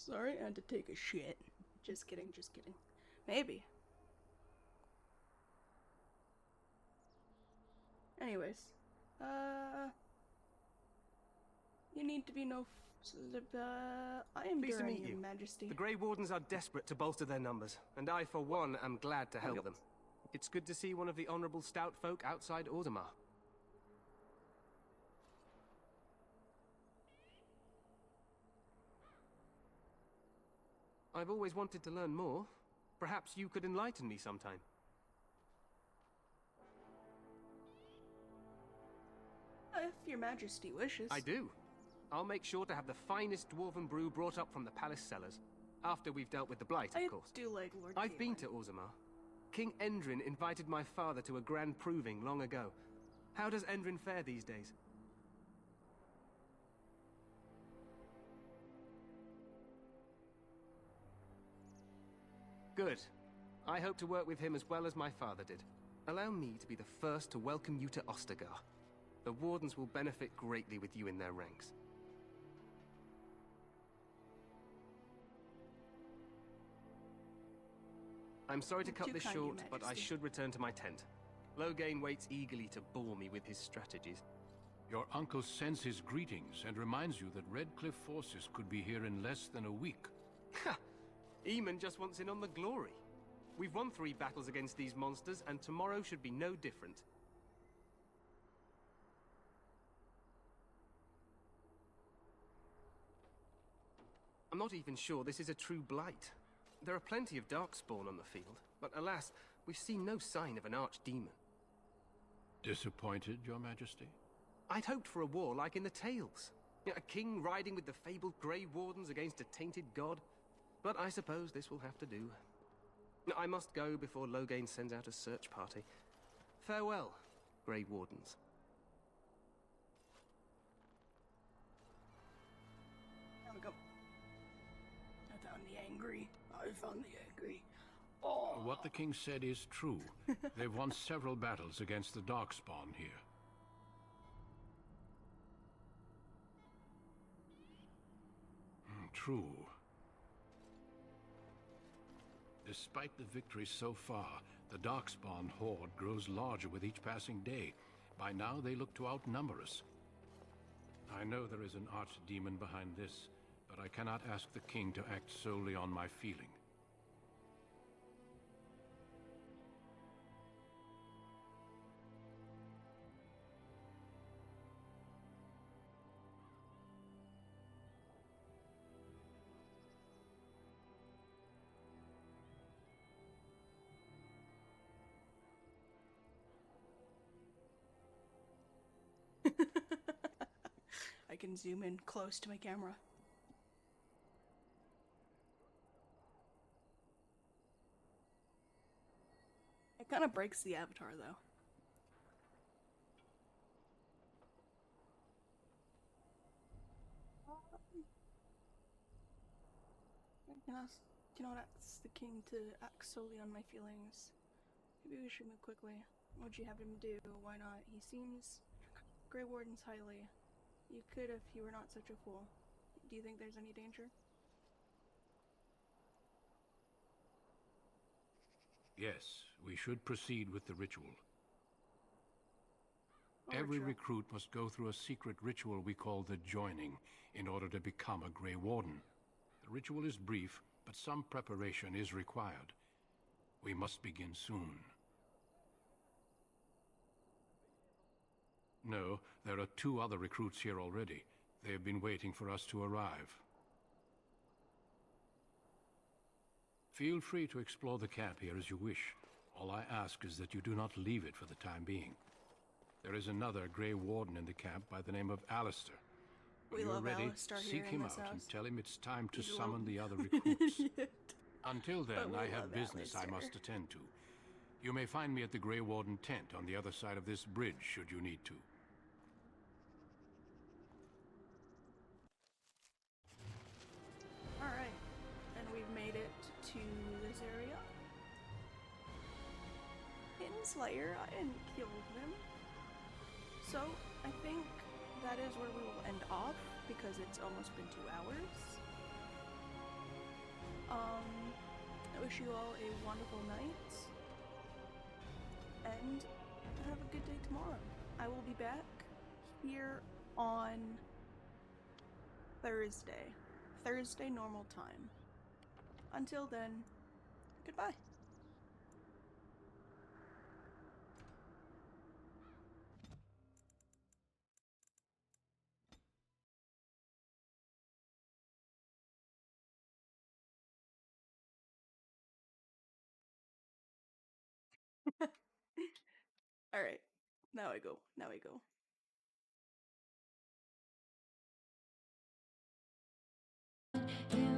Speaker 2: Sorry, I had to take a shit. Just kidding, just kidding. Maybe. Anyways, you need to be no. I am
Speaker 11: Pleased to
Speaker 2: Durin,
Speaker 11: meet
Speaker 2: Your
Speaker 11: you.
Speaker 2: Majesty.
Speaker 11: The Grey Wardens are desperate to bolster their numbers, and I, for one, am glad to help them. It's good to see one of the honorable stout folk outside Ordomar. I've always wanted to learn more. Perhaps you could enlighten me sometime.
Speaker 2: If Your Majesty wishes.
Speaker 11: I do. I'll make sure to have the finest dwarven brew brought up from the palace cellars. After we've dealt with the Blight, of course.
Speaker 2: I do like Lord
Speaker 11: I've been to Orzammar. King Endrin invited my father to a grand proving long ago. How does Endrin fare these days? Good. I hope to work with him as well as my father did. Allow me to be the first to welcome you to Ostagar. The Wardens will benefit greatly with you in their ranks. I'm sorry to cut
Speaker 2: Too
Speaker 11: this
Speaker 2: kind,
Speaker 11: short,
Speaker 2: Your
Speaker 11: but I
Speaker 2: Majesty.
Speaker 11: should return to my tent. Loghain waits eagerly to bore me with his strategies.
Speaker 3: Your uncle sends his greetings and reminds you that Redcliffe forces could be here in less than a week.
Speaker 11: Ha! Eamon just wants in on the glory. We've won 3 battles against these monsters, and tomorrow should be no different. I'm not even sure this is a true blight. There are plenty of Darkspawn on the field, but alas, we've seen no sign of an archdemon.
Speaker 3: Disappointed, Your Majesty?
Speaker 11: I'd hoped for a war like in the tales. A king riding with the fabled Grey Wardens against a tainted god. But I suppose this will have to do. I must go before Loghain sends out a search party. Farewell, Grey Wardens.
Speaker 2: There we go. I found the angry. I found the angry. Oh.
Speaker 3: What the king said is true. They've won several battles against the Darkspawn here. True. Despite the victories so far, the Darkspawn horde grows larger with each passing day. By now, they look to outnumber us. I know there is an archdemon behind this, but I cannot ask the king to act solely on my feeling.
Speaker 2: I can zoom in close to my camera. It kind of breaks the avatar, though. I can ask, ask the king to act solely on my feelings. Maybe we should move quickly. What would you have him do? Why not? He seems Grey Wardens highly. You could if you were not such a fool. Do you think there's any danger?
Speaker 3: Yes, we should proceed with the ritual.
Speaker 2: What
Speaker 3: Every
Speaker 2: ritual?
Speaker 3: recruit must go through a secret ritual we call the Joining in order to become a Grey Warden. The ritual is brief, but some preparation is required. We must begin soon. No, there are 2 other recruits here already. They have been waiting for us to arrive. Feel free to explore the camp here as you wish. All I ask is that you do not leave it for the time being. There is another Grey Warden in the camp by the name of Alistair. When
Speaker 2: We
Speaker 3: you're
Speaker 2: love
Speaker 3: ready,
Speaker 2: Alistair here
Speaker 3: seek
Speaker 2: in
Speaker 3: him
Speaker 2: this
Speaker 3: out and
Speaker 2: house.
Speaker 3: tell him it's time to
Speaker 2: He's a
Speaker 3: summon
Speaker 2: little-
Speaker 3: the other recruits.
Speaker 2: Yet.
Speaker 3: Until then,
Speaker 2: we
Speaker 3: I have
Speaker 2: love
Speaker 3: business I
Speaker 2: Alistair.
Speaker 3: must attend to. You may find me at the Grey Warden tent on the other side of this bridge, should you need to.
Speaker 2: Alright, and we've made it to this area. Hidden Slayer, I didn't kill them. So, I think that is where we will end off, because it's almost been 2 hours. I wish you all a wonderful night, and have a good day tomorrow. I will be back here on Thursday normal time. Until then, goodbye. Alright, now I go.
Speaker 12: In